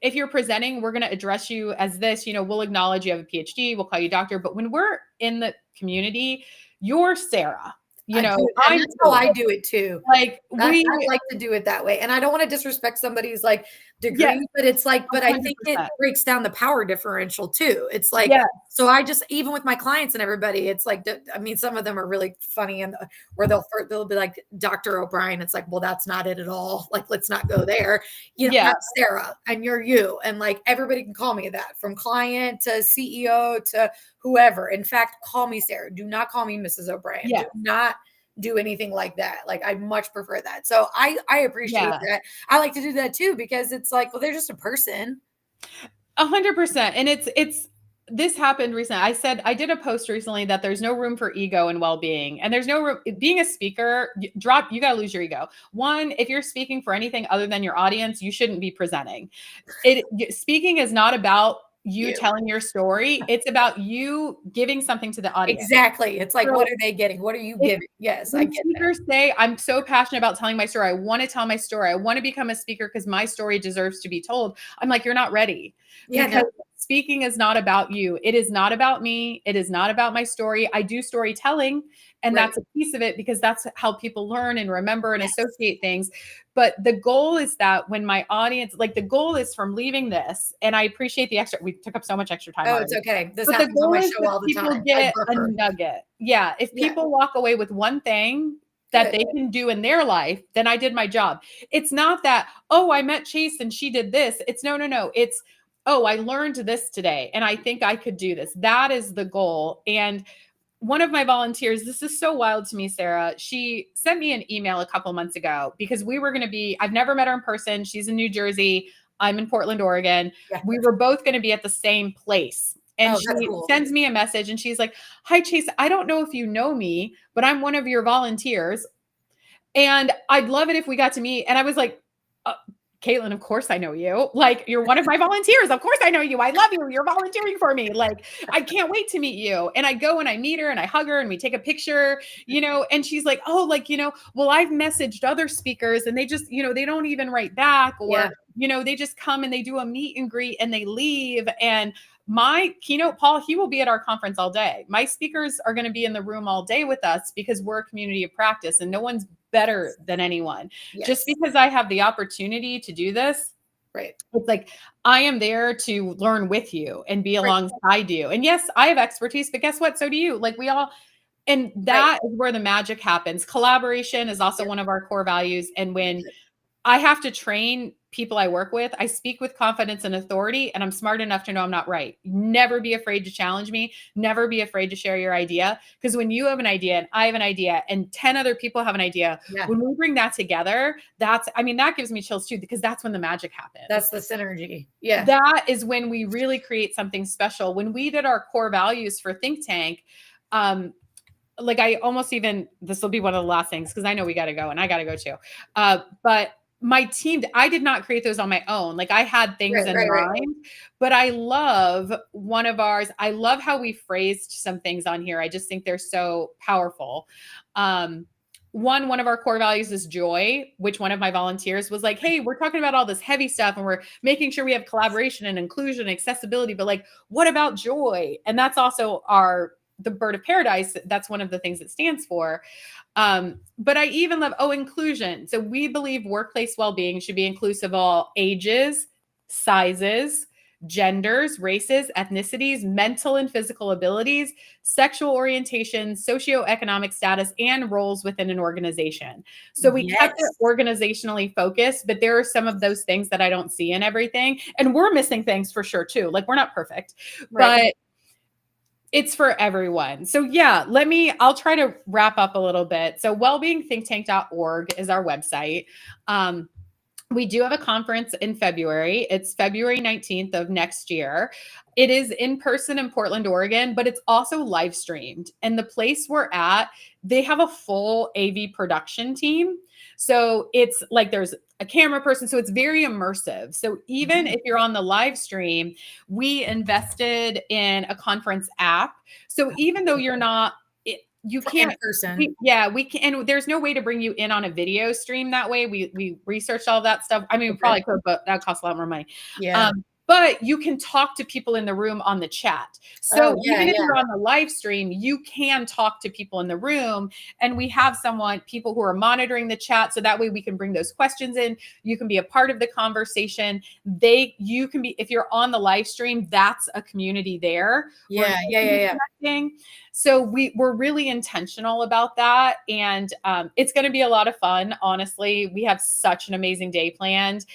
if you're presenting, we're going to address you as this. We'll acknowledge you have a PhD. We'll call you doctor. But when we're in the community, you're Sarah. And I'm that's how I do it too. like I we like to do it that way. And I don't want to disrespect somebody's like yes, degree, but it's like, but I think it 100%. breaks down the power differential too. It's like, Yes. so I just, even with my clients and everybody, it's like, I mean, some of them are really funny and where they'll be like, Dr. O'Brien. It's like, well, that's not it at all. Like, let's not go there. Yeah. I'm Sarah and you're you. And like, everybody can call me that, from client to CEO to whoever. In fact, call me Sarah. Do not call me Mrs. O'Brien. Yeah. Do not do anything like that. Like, I much prefer that. So I appreciate that. I like to do that too, because it's like, well, they're just a person. 100%. And this happened recently. I did a post recently that there's no room for ego in well-being, and there's no room being a speaker. You got to lose your ego. One, if you're speaking for anything other than your audience, you shouldn't be presenting. Speaking is not about you telling your story. It's about you giving something to the audience. Exactly. It's like, what are they getting? What are you giving? Yes, I get speakers say, I'm so passionate about telling my story. I want to tell my story. I want to become a speaker because my story deserves to be told. I'm like, you're not ready. Because speaking is not about you. It is not about me. It is not about my story. I do storytelling, and that's a piece of it because that's how people learn and remember and associate things. But the goal is that when my audience, like the goal is from leaving this, and I appreciate the extra, we took up so much extra time. Oh, it's okay. This but happens on my show all the time. People get a nugget. Yeah. If people walk away with one thing that they can do in their life, then I did my job. It's not that, oh, I met Chase and she did this. It's no. It's, oh, I learned this today and I think I could do this. That is the goal. And one of my volunteers, this is so wild to me, Sarah, she sent me an email a couple months ago because we were going to be, I've never met her in person. She's in New Jersey. I'm in Portland, Oregon. We were both going to be at the same place. And she sends me a message and she's like, hi, Chase, I don't know if you know me, but I'm one of your volunteers. And I'd love it if we got to meet. And I was like, Caitlin, of course I know you. Like, you're one of my volunteers. Of course I know you. I love you. You're volunteering for me. Like, I can't wait to meet you. And I go and I meet her and I hug her and we take a picture, and she's like, oh, like, well, I've messaged other speakers and they just, they don't even write back, or, they just come and they do a meet and greet and they leave. And my keynote, Paul, he will be at our conference all day. My speakers are going to be in the room all day with us because we're a community of practice and no one's better than anyone. Just because I have the opportunity to do this, it's like I am there to learn with you and be alongside you. And yes, I have expertise, but guess what? So do you. Like, we all, and that is where the magic happens. Collaboration is also one of our core values. And when I have to train people I work with, I speak with confidence and authority, and I'm smart enough to know I'm not right. Never be afraid to challenge me. Never be afraid to share your idea. Because when you have an idea and I have an idea and 10 other people have an idea, when we bring that together, that gives me chills too, because that's when the magic happens. That's the synergy. Yeah. That is when we really create something special. When we did our core values for Think Tank, like I almost even, this will be one of the last things, because I know we got to go and I got to go too. But my team, I did not create those on my own. Like, I had things in mind, but I love one of ours. I love how we phrased some things on here. I just think they're so powerful. One of our core values is joy, which one of my volunteers was like, hey, we're talking about all this heavy stuff and we're making sure we have collaboration and inclusion and accessibility, but like, what about joy? And that's also the bird of paradise. That's one of the things it stands for. But I even love, inclusion. So we believe workplace well-being should be inclusive of all ages, sizes, genders, races, ethnicities, mental and physical abilities, sexual orientation, socioeconomic status, and roles within an organization. So we kept it organizationally focused, but there are some of those things that I don't see in everything. And we're missing things for sure too. Like, we're not perfect, but it's for everyone. So I'll try to wrap up a little bit. So wellbeingthinktank.org is our website. We do have a conference in February. It's February 19th of next year. It is in person in Portland, Oregon, but it's also live streamed. And the place we're at, they have a full AV production team. So it's like there's a camera person. So it's very immersive. So even if you're on the live stream, we invested in a conference app. So even though you're not you in can't person. we can, and there's no way to bring you in on a video stream that way. We researched all that stuff. I mean, we Okay. probably could, but that costs a lot more money. Yeah. But you can talk to people in the room on the chat. Oh, So yeah, even if yeah. you're on the live stream, you can talk to people in the room. And we have people who are monitoring the chat. So that way we can bring those questions in. You can be a part of the conversation. You can be, if you're on the live stream, that's a community there where Yeah, you yeah, can yeah, be yeah. connecting. So we're really intentional about that. And it's going to be a lot of fun. Honestly, we have such an amazing day planned.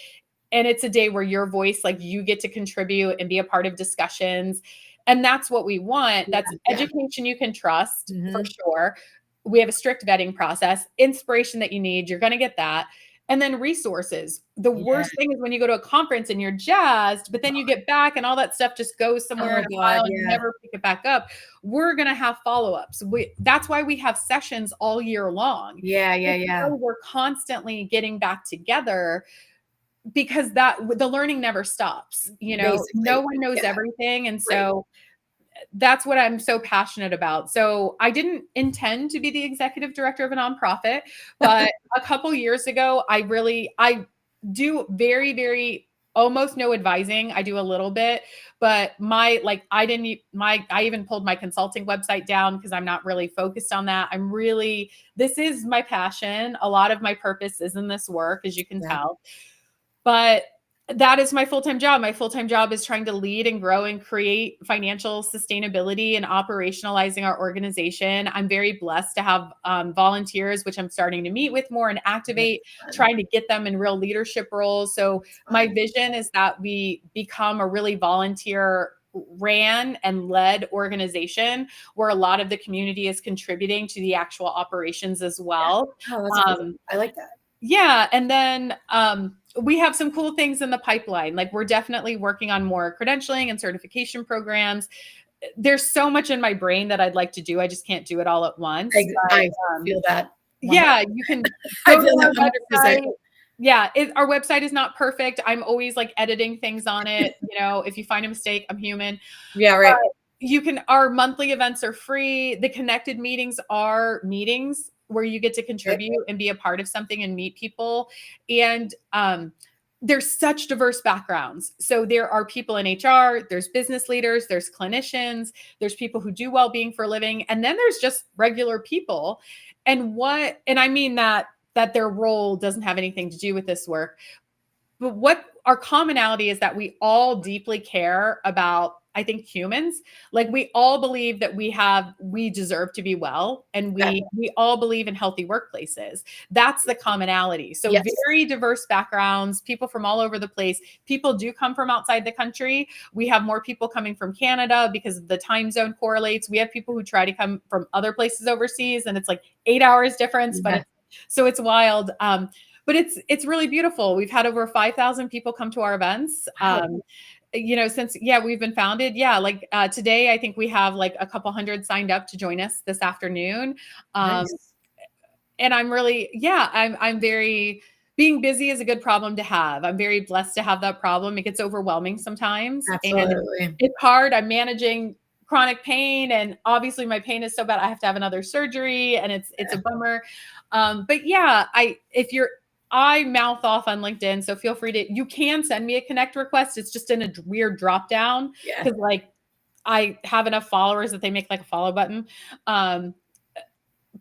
And it's a day where your voice, like you get to contribute and be a part of discussions. And that's what we want. Yeah, That's yeah. education you can trust for Mhm. sure. We have a strict vetting process, inspiration that you need. You're going to get that. And then resources. The Yeah. worst thing is when you go to a conference and you're jazzed, but then you get back and all that stuff just goes somewhere Oh in a god, file and you yeah. never pick it back up. We're going to have follow-ups. That's why we have sessions all year long. Yeah, yeah, It's yeah. so we're constantly getting back together because the learning never stops. No Basically. one knows Yeah, everything. And right. so that's what I'm so passionate about. So I didn't intend to be the executive director of a nonprofit, but a couple years ago, I do very, very almost no advising. I do a little bit, but I even pulled my consulting website down because I'm not really focused on that. This is my passion. A lot of my purpose is in this work, as you can Yeah. tell. But that is my full-time job. My full-time job is trying to lead and grow and create financial sustainability and operationalizing our organization. I'm very blessed to have volunteers, which I'm starting to meet with more and activate, That's fun. trying to get them in real leadership roles. So That's my fun. vision is that we become a really volunteer ran and led organization where a lot of the community is contributing to the actual operations as Yeah. well. Oh, that's cool. I like that. Yeah, and then we have some cool things in the pipeline. Like we're definitely working on more credentialing and certification programs. There's so much in my brain that I'd like to do. I just can't do it all at once. But I feel that 100. yeah, you can I go to feel our that 100%. website. Yeah, our website is not perfect. I'm always like editing things on it. If you find a mistake, I'm human. Yeah, right. Our monthly events are free. The connected meetings are meetings where you get to Okay. contribute and be a part of something and meet people. And there's such diverse backgrounds. So there are people in HR, there's business leaders, there's clinicians, there's people who do well-being for a living, and then there's just regular people. And I mean that their role doesn't have anything to do with this work. But what our commonality is that we all deeply care about, I think, humans. Like we all believe that we deserve to be well, and Yeah. we all believe in healthy workplaces. That's the commonality. So Yes. very diverse backgrounds, people from all over the place. People do come from outside the country. We have more people coming from Canada because the time zone correlates. We have people who try to come from other places overseas, and it's like 8 hours difference, Yeah. so it's wild. But it's really beautiful. We've had over 5,000 people come to our events. Wow. Since we've been founded. Like today, I think we have like a couple hundred signed up to join us this afternoon. Nice. And I'm very being busy is a good problem to have. I'm very blessed to have that problem. It gets overwhelming sometimes, and Absolutely. it's hard. I'm managing chronic pain, and obviously my pain is so bad I have to have another surgery, and it's a bummer. But yeah, I mouth off on LinkedIn, so feel free you can send me a connect request. It's just in a weird drop down Yeah. because like I have enough followers that they make like a follow button.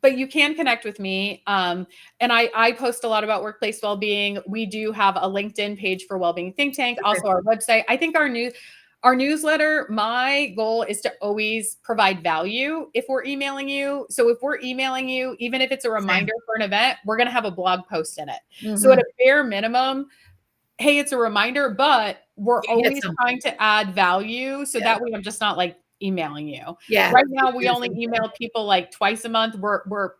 But you can connect with me. And I post a lot about workplace well-being. We do have a LinkedIn page for Wellbeing Think Tank, Okay. also our website. I think our newsletter, my goal is to always provide value if we're emailing you. So if we're emailing you, even if it's a reminder for an event, we're going to have a blog post in it. So at Mhm. a bare minimum, hey, it's a reminder, but we're You get always something. trying to add value. So Yeah. that way I'm just not like emailing you. Yeah. Right now, we Do the only same thing. email people like twice a month. We're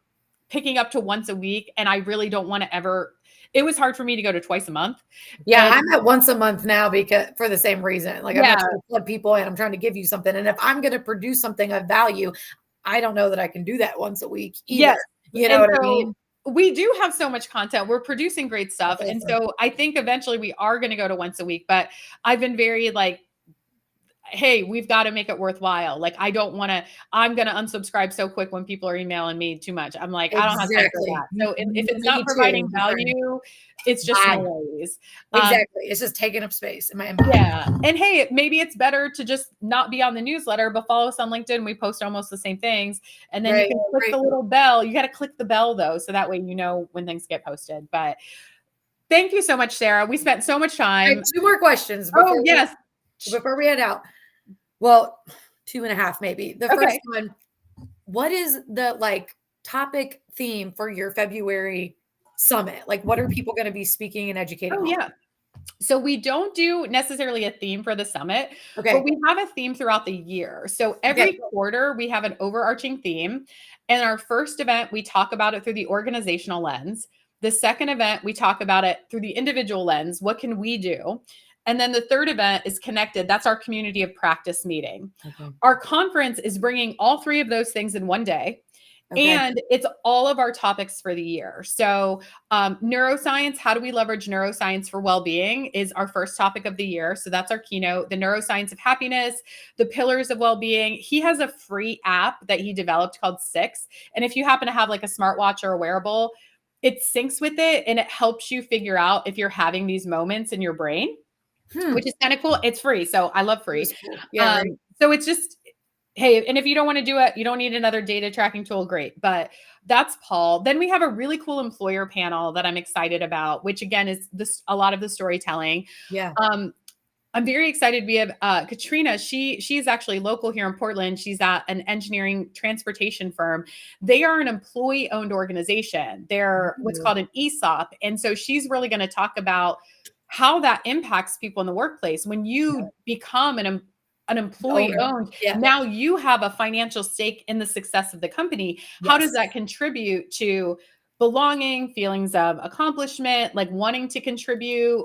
picking up to once a week. And I really don't want to it was hard for me to go to twice a month. Yeah, And I'm at once a month now because for the same reason. Like I'm not yeah, trying to flood people in. I'm trying to give you something. And if I'm going to produce something of value, I don't know that I can do that once a week either. yes. You know And what I so mean? we do have so much content. We're producing great stuff. That's And awesome. so I think eventually we are going to go to once a week, but I've been very like, hey, we've got to make it worthwhile. Like, I'm going to unsubscribe so quick when people are emailing me too much. I'm like, I don't have time for Exactly. that. So if it's not Me too. providing value, it's just Bye. noise. Exactly. It's just taking up space in my inbox. Yeah. And hey, maybe it's better to just not be on the newsletter, but follow us on LinkedIn. We post almost the same things. And then you Right. can click the little bell. You got to click the bell though. So that way, you know, when things get posted. But thank you so much, Sarah. We spent so much I have time. 2 more questions Oh, yes. before we head out. Well, 2.5 maybe. The first Okay. one, what is the, like, topic theme for your February summit? Like, what are people gonna be speaking and educating Oh, on? yeah. So we don't do necessarily a theme for the summit, but Okay. we have a theme throughout the year. So Okay. every quarter we have an overarching theme. And our first event, we talk about it through the organizational lens. The second event, we talk about it through the individual lens. What can we do? And then the third event is connected. That's our community of practice meeting. Okay. Our conference is bringing all three of those things in one day. Okay. And it's all of our topics for the year. So, neuroscience, how do we leverage neuroscience for well being is our first topic of the year. So, that's our keynote, the neuroscience of happiness, the pillars of well being. He has a free app that he developed called Six. And if you happen to have like a smartwatch or a wearable, it syncs with it and it helps you figure out if you're having these moments in your brain, which is kind of cool. It's free. So, I love free. That's cool. Yeah, right. So, it's just, hey, and if you don't want to do it, you don't need another data tracking tool, great. But that's Paul. Then we have a really cool employer panel that I'm excited about, which again is this a lot of the storytelling. Yeah. I'm very excited. We have Katrina. She's actually local here in Portland. She's at an engineering transportation firm. They are an employee-owned organization. They're what's Ooh. called an ESOP, and so she's really going to talk about how that impacts people in the workplace when you become an employee Owner. owned. Yeah. Now you have a financial stake in the success of the company. How does Yes. that contribute to belonging, feelings of accomplishment, like wanting to contribute?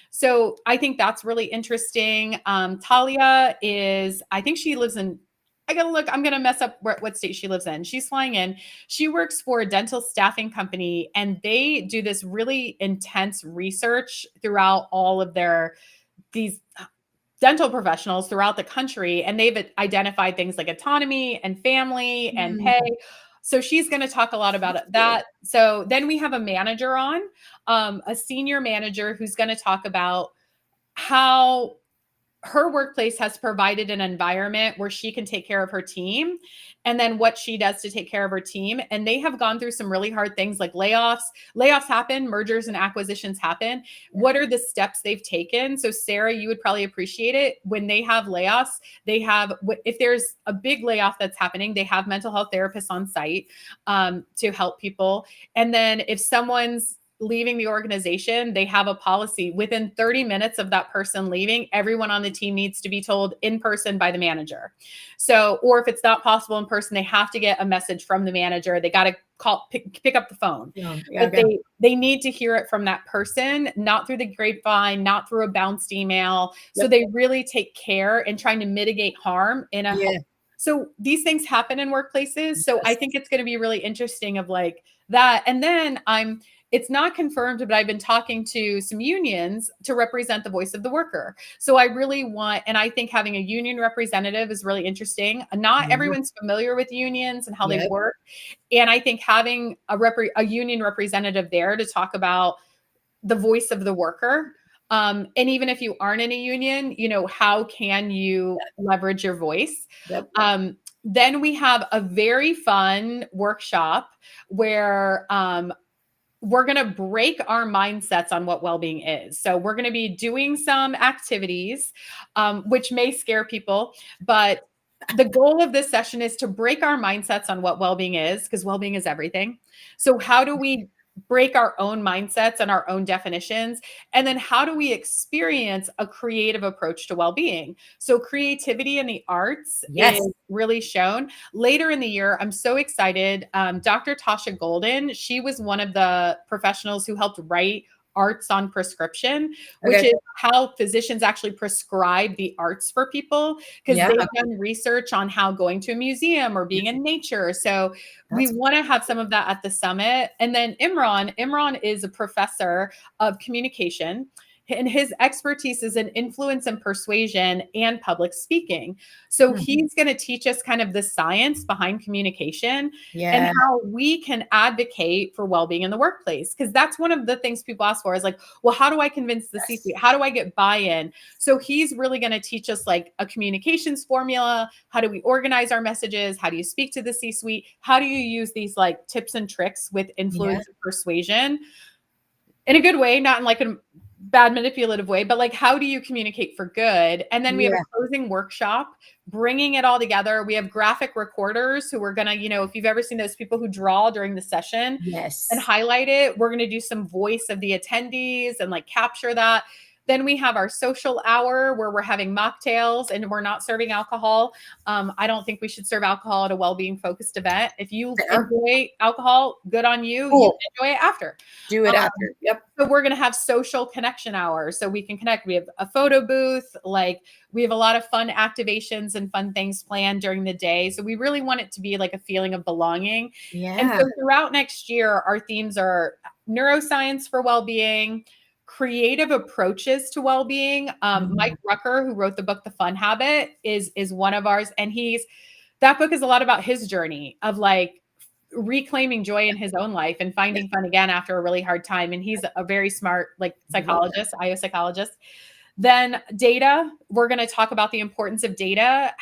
So I think that's really interesting. Talia is, I think she lives in, I gotta look, I'm gonna mess up what state she lives in. She's flying in. She works for a dental staffing company and they do this really intense research throughout all of these dental professionals throughout the country. And they've identified things like autonomy and family and pay. So she's going to talk a lot about that. So then we have a manager on, a senior manager who's going to talk about how her workplace has provided an environment where she can take care of her team and then what she does to take care of her team. And they have gone through some really hard things like layoffs. Layoffs happen, mergers and acquisitions happen. What are the steps they've taken? So Sarah, you would probably appreciate it when they have layoffs. They have, if there's a big layoff that's happening, they have mental health therapists on site to help people. And then if someone's leaving the organization, they have a policy within 30 minutes of that person leaving, everyone on the team needs to be told in person by the manager. So, or if it's not possible in person, they have to get a message from the manager. They got to pick up the phone. Yeah. But they need to hear it from that person, not through the grapevine, not through a bounced email. So they really take care in trying to mitigate harm in a So these things happen in workplaces. So I think it's going to be really interesting of like that. And then it's not confirmed, but I've been talking to some unions to represent the voice of the worker. So I really want, and I think having a union representative is really interesting. Not everyone's familiar with unions and how they work. And I think having a union representative there to talk about the voice of the worker. And even if you aren't in a union, how can you leverage your voice? Then we have a very fun workshop where we're going to break our mindsets on what well-being is. So we're going to be doing some activities, which may scare people, but the goal of this session is to break our mindsets on what well-being is, because well-being is everything. So how do we break our own mindsets and our own definitions? And then how do we experience a creative approach to well-being? So creativity in the arts is really shown. Later in the year, I'm so excited. Dr. Tasha Golden, she was one of the professionals who helped write Arts on Prescription, which is how physicians actually prescribe the arts for people, because they've done research on how going to a museum or being in nature. So we want to have some of that at the summit. And then Imran is a professor of communication. and his expertise is in influence and persuasion and public speaking. So Hmm. he's going to teach us kind of the science behind communication and Yeah. how we can advocate for well-being in the workplace. Because that's one of the things people ask for is like, well, how do I convince the Yes. C-suite? How do I get buy-in? So he's really going to teach us like a communications formula. How do we organize our messages? How do you speak to the C-suite? How do you use these like tips and tricks with Yeah. influence and persuasion in a good way, not in like a bad manipulative way, but like how do you communicate for good? And then we have a Yeah. closing workshop, bringing it all together. We have graphic recorders who are going to, if you've ever seen those people who draw during the session and Yes. highlight it, we're going to do some voice of the attendees and like capture that. Then we have our social hour where we're having mocktails and we're not serving alcohol. I don't think we should serve alcohol at a well-being focused event. If you Fair. enjoy alcohol, good on you. You Cool. can enjoy it after. Do it after. Yep. So we're going to have social connection hours so we can connect. We have a photo booth, like we have a lot of fun activations and fun things planned during the day. So we really want it to be like a feeling of belonging. And Yeah. so throughout next year, our themes are neuroscience for well-being, creative approaches to well-being. Mike Rucker, who wrote the book The Fun Habit, is one of ours. And that book is a lot about his journey of like reclaiming joy in his own life and finding fun again after a really hard time. And he's a very smart like psychologist, IO psychologist. Then data, we're going to talk about the importance of data.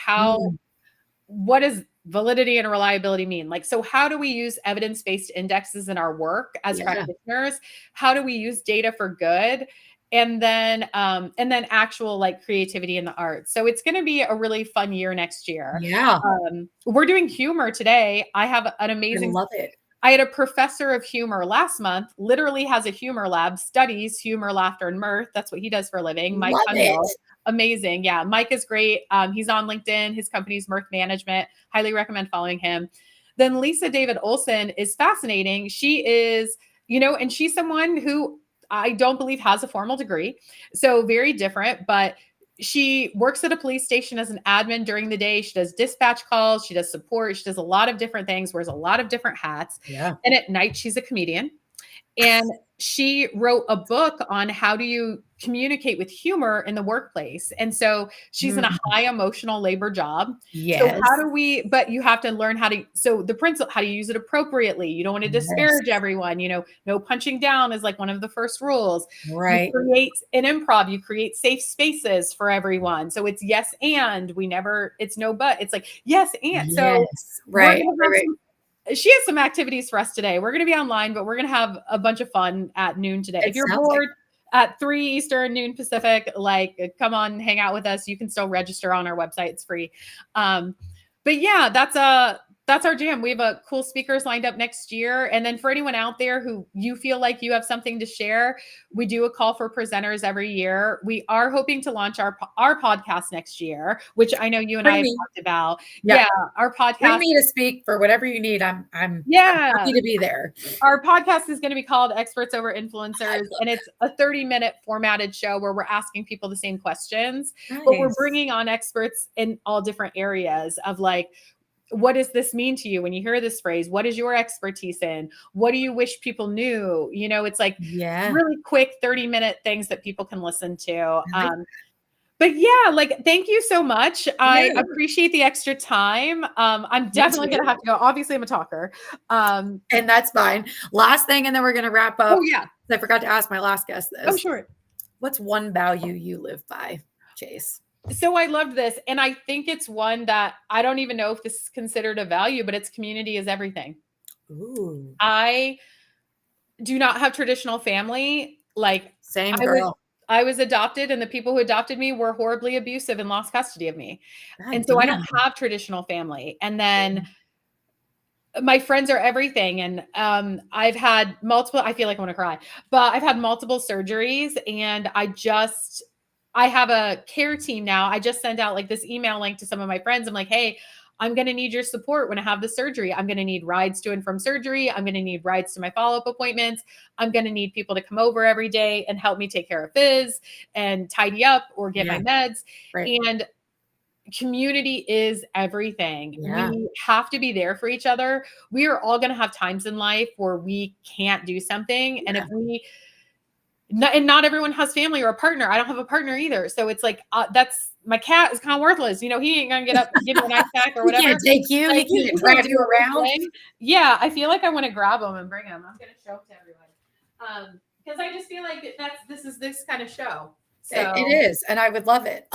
What does validity and reliability mean? Like, so how do we use evidence-based indexes in our work as practitioners? How do we use data for good? And then actual like creativity in the arts. So it's going to be a really fun year next year. Yeah. We're doing humor today. I have an I amazing love it. I had a professor of humor last month, literally has a humor lab, studies humor, laughter, and mirth. That's what he does for a living. Mike Love it. Hundle. Amazing. Yeah. Mike is great. He's on LinkedIn. His company's Mirth Management. Highly recommend following him. Then Lisa David Olson is fascinating. She is, and she's someone who I don't believe has a formal degree. So very different, but she works at a police station as an admin during the day. She does dispatch calls. She does support. She does a lot of different things, wears a lot of different hats. Yeah. And at night, she's a comedian. And she wrote a book on how do you communicate with humor in the workplace. And so she's in a high emotional labor job. Yes. So but you have to learn so the principle, how to use it appropriately. You don't want to disparage everyone, no punching down is like one of the first rules. Right. You create an improv, you create safe spaces for everyone. So it's yes, and it's no, but it's like, yes, and so right. She has some activities for us today. We're going to be online, but we're going to have a bunch of fun at noon today. If you're bored at 3 Eastern, noon Pacific, like come on, hang out with us. You can still register on our website. It's free. But yeah, that's our jam. We have a cool speakers lined up next year. And then for anyone out there who you feel like you have something to share, we do a call for presenters every year. We are hoping to launch our podcast next year, which I know you and I have talked about. Yeah, our podcast. Bring me to speak for whatever you need. I'm happy to be there. Our podcast is going to be called Experts Over Influencers, and it's a 30-minute formatted show where we're asking people the same questions, but we're bringing on experts in all different areas of like, what does this mean to you when you hear this phrase? What is your expertise in? What do you wish people knew? It's like really quick 30-minute things that people can listen to. But yeah, like, thank you so much. I appreciate the extra time. I'm definitely going to have to go. Obviously, I'm a talker. And that's fine. Last thing, and then we're going to wrap up. Oh, yeah. I forgot to ask my last guest this. Oh, sure. What's one value you live by, Chase? So I loved this. And I think it's one that I don't even know if this is considered a value, but it's community is everything. Ooh. I do not have traditional family. Like, same girl. I was adopted, and the people who adopted me were horribly abusive and lost custody of me. And so I don't have traditional family. And then my friends are everything. And I've had I feel like I want to cry, but I've had multiple surgeries, and I have a care team now. I just sent out like this email link to some of my friends. I'm like, hey, I'm going to need your support when I have the surgery. I'm going to need rides to and from surgery. I'm going to need rides to my follow-up appointments. I'm going to need people to come over every day and help me take care of Fizz and tidy up or get my meds. And community is everything. We have to be there for each other. We are all going to have times in life where we can't do something. And if we and not everyone has family or a partner. I don't have a partner either. So it's like, that's my cat is kind of worthless. You know, he ain't gonna get up and give me an ice pack or He whatever. can't take you. Like, He he's can't gonna drive do you his around. thing. Yeah, I feel like I want to grab him and bring him. I'm gonna show him to everyone. Because I just feel like this is this kind of show. It So is, and I would love it.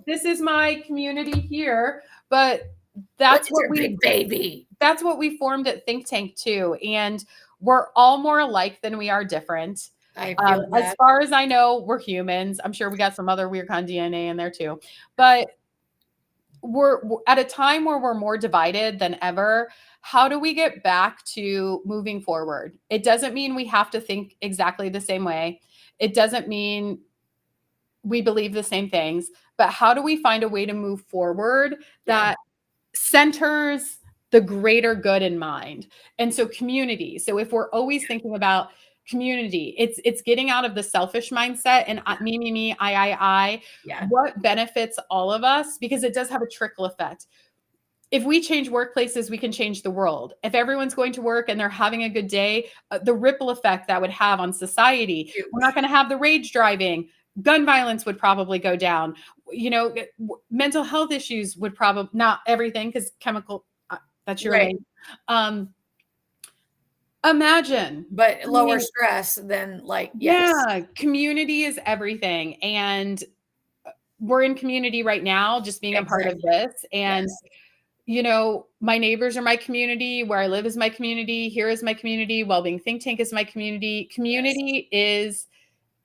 this is my community here, but Look that's at what your big baby. that's what we formed at Think Tank too. And we're all more alike than we are different. I feel As that. far as I know, we're humans. I'm sure we got some other weird kind of DNA in there too. But we're at a time where we're more divided than ever. How do we get back to moving forward? It doesn't mean we have to think exactly the same way. It doesn't mean we believe the same things, but how do we find a way to move forward that centers the greater good in mind? And so community. So if we're always thinking about community, it's getting out of the selfish mindset and me, I. Yeah. What benefits all of us? Because it does have a trickle effect. If we change workplaces, we can change the world. If everyone's going to work and they're having a good day, the ripple effect that would have on society. Huge. We're not going to have the rage driving. Gun violence would probably go down. You know, mental health issues would probably, not everything, because chemical, that's your Right. lane. Imagine. But lower stress than like, yes. Yeah, community is everything. And we're in community right now, just being a part of this. And Yes. you know, my neighbors are my community. Where I live is my community. Here is my community. Wellbeing Think Tank is my community. Community is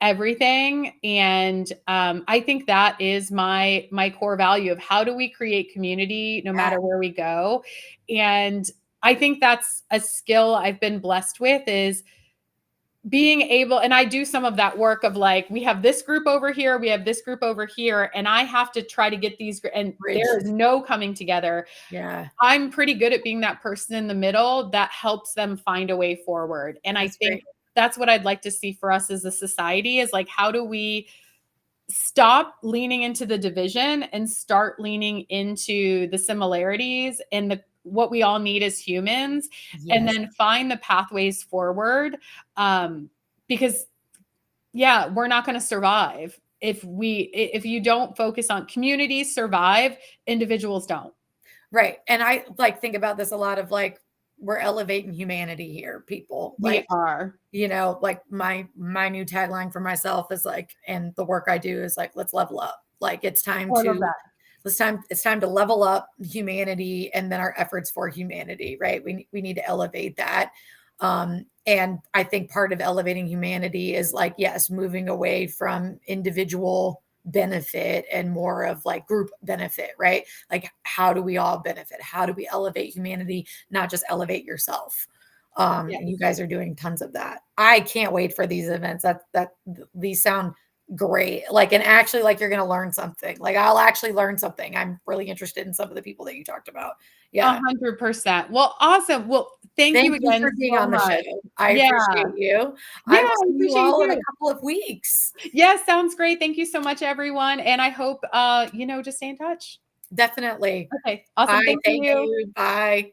everything. And I think that is my core value of how do we create community no matter where we go. And I think that's a skill I've been blessed with, is being able, and I do some of that work of like, we have this group over here, we have this group over here, and I have to try to get these, and there is no coming together. Yeah. I'm pretty good at being that person in the middle that helps them find a way forward. And I think that's what I'd like to see for us as a society, is like, how do we stop leaning into the division and start leaning into the similarities and what we all need as humans, and then find the pathways forward. Because we're not going to survive if you don't focus on communities survive, individuals don't. Right. And I like think about this a lot of like, we're elevating humanity here, people. We Like, are. you know, like my new tagline for myself is like, and the work I do is like, let's level up. Like it's time it's time to level up humanity, and then our efforts for humanity, right? We need to elevate that. And I think part of elevating humanity is like, yes, moving away from individual benefit and more of like group benefit, right? Like, how do we all benefit? How do we elevate humanity, not just elevate yourself? And you guys are doing tons of that. I can't wait for these events. That these sound great. Like, and actually, like, you're going to learn something. Like, I'll actually learn something. I'm really interested in some of the people that you talked about. Yeah. 100%. Well, awesome. Well, thank you again for being so on the much. show. I appreciate you. Yeah, I will I see you appreciate all in you. a couple of weeks. Yes, sounds great. Thank you so much, everyone. And I hope, just stay in touch. Definitely. Okay, awesome. Bye. Thank you. Bye.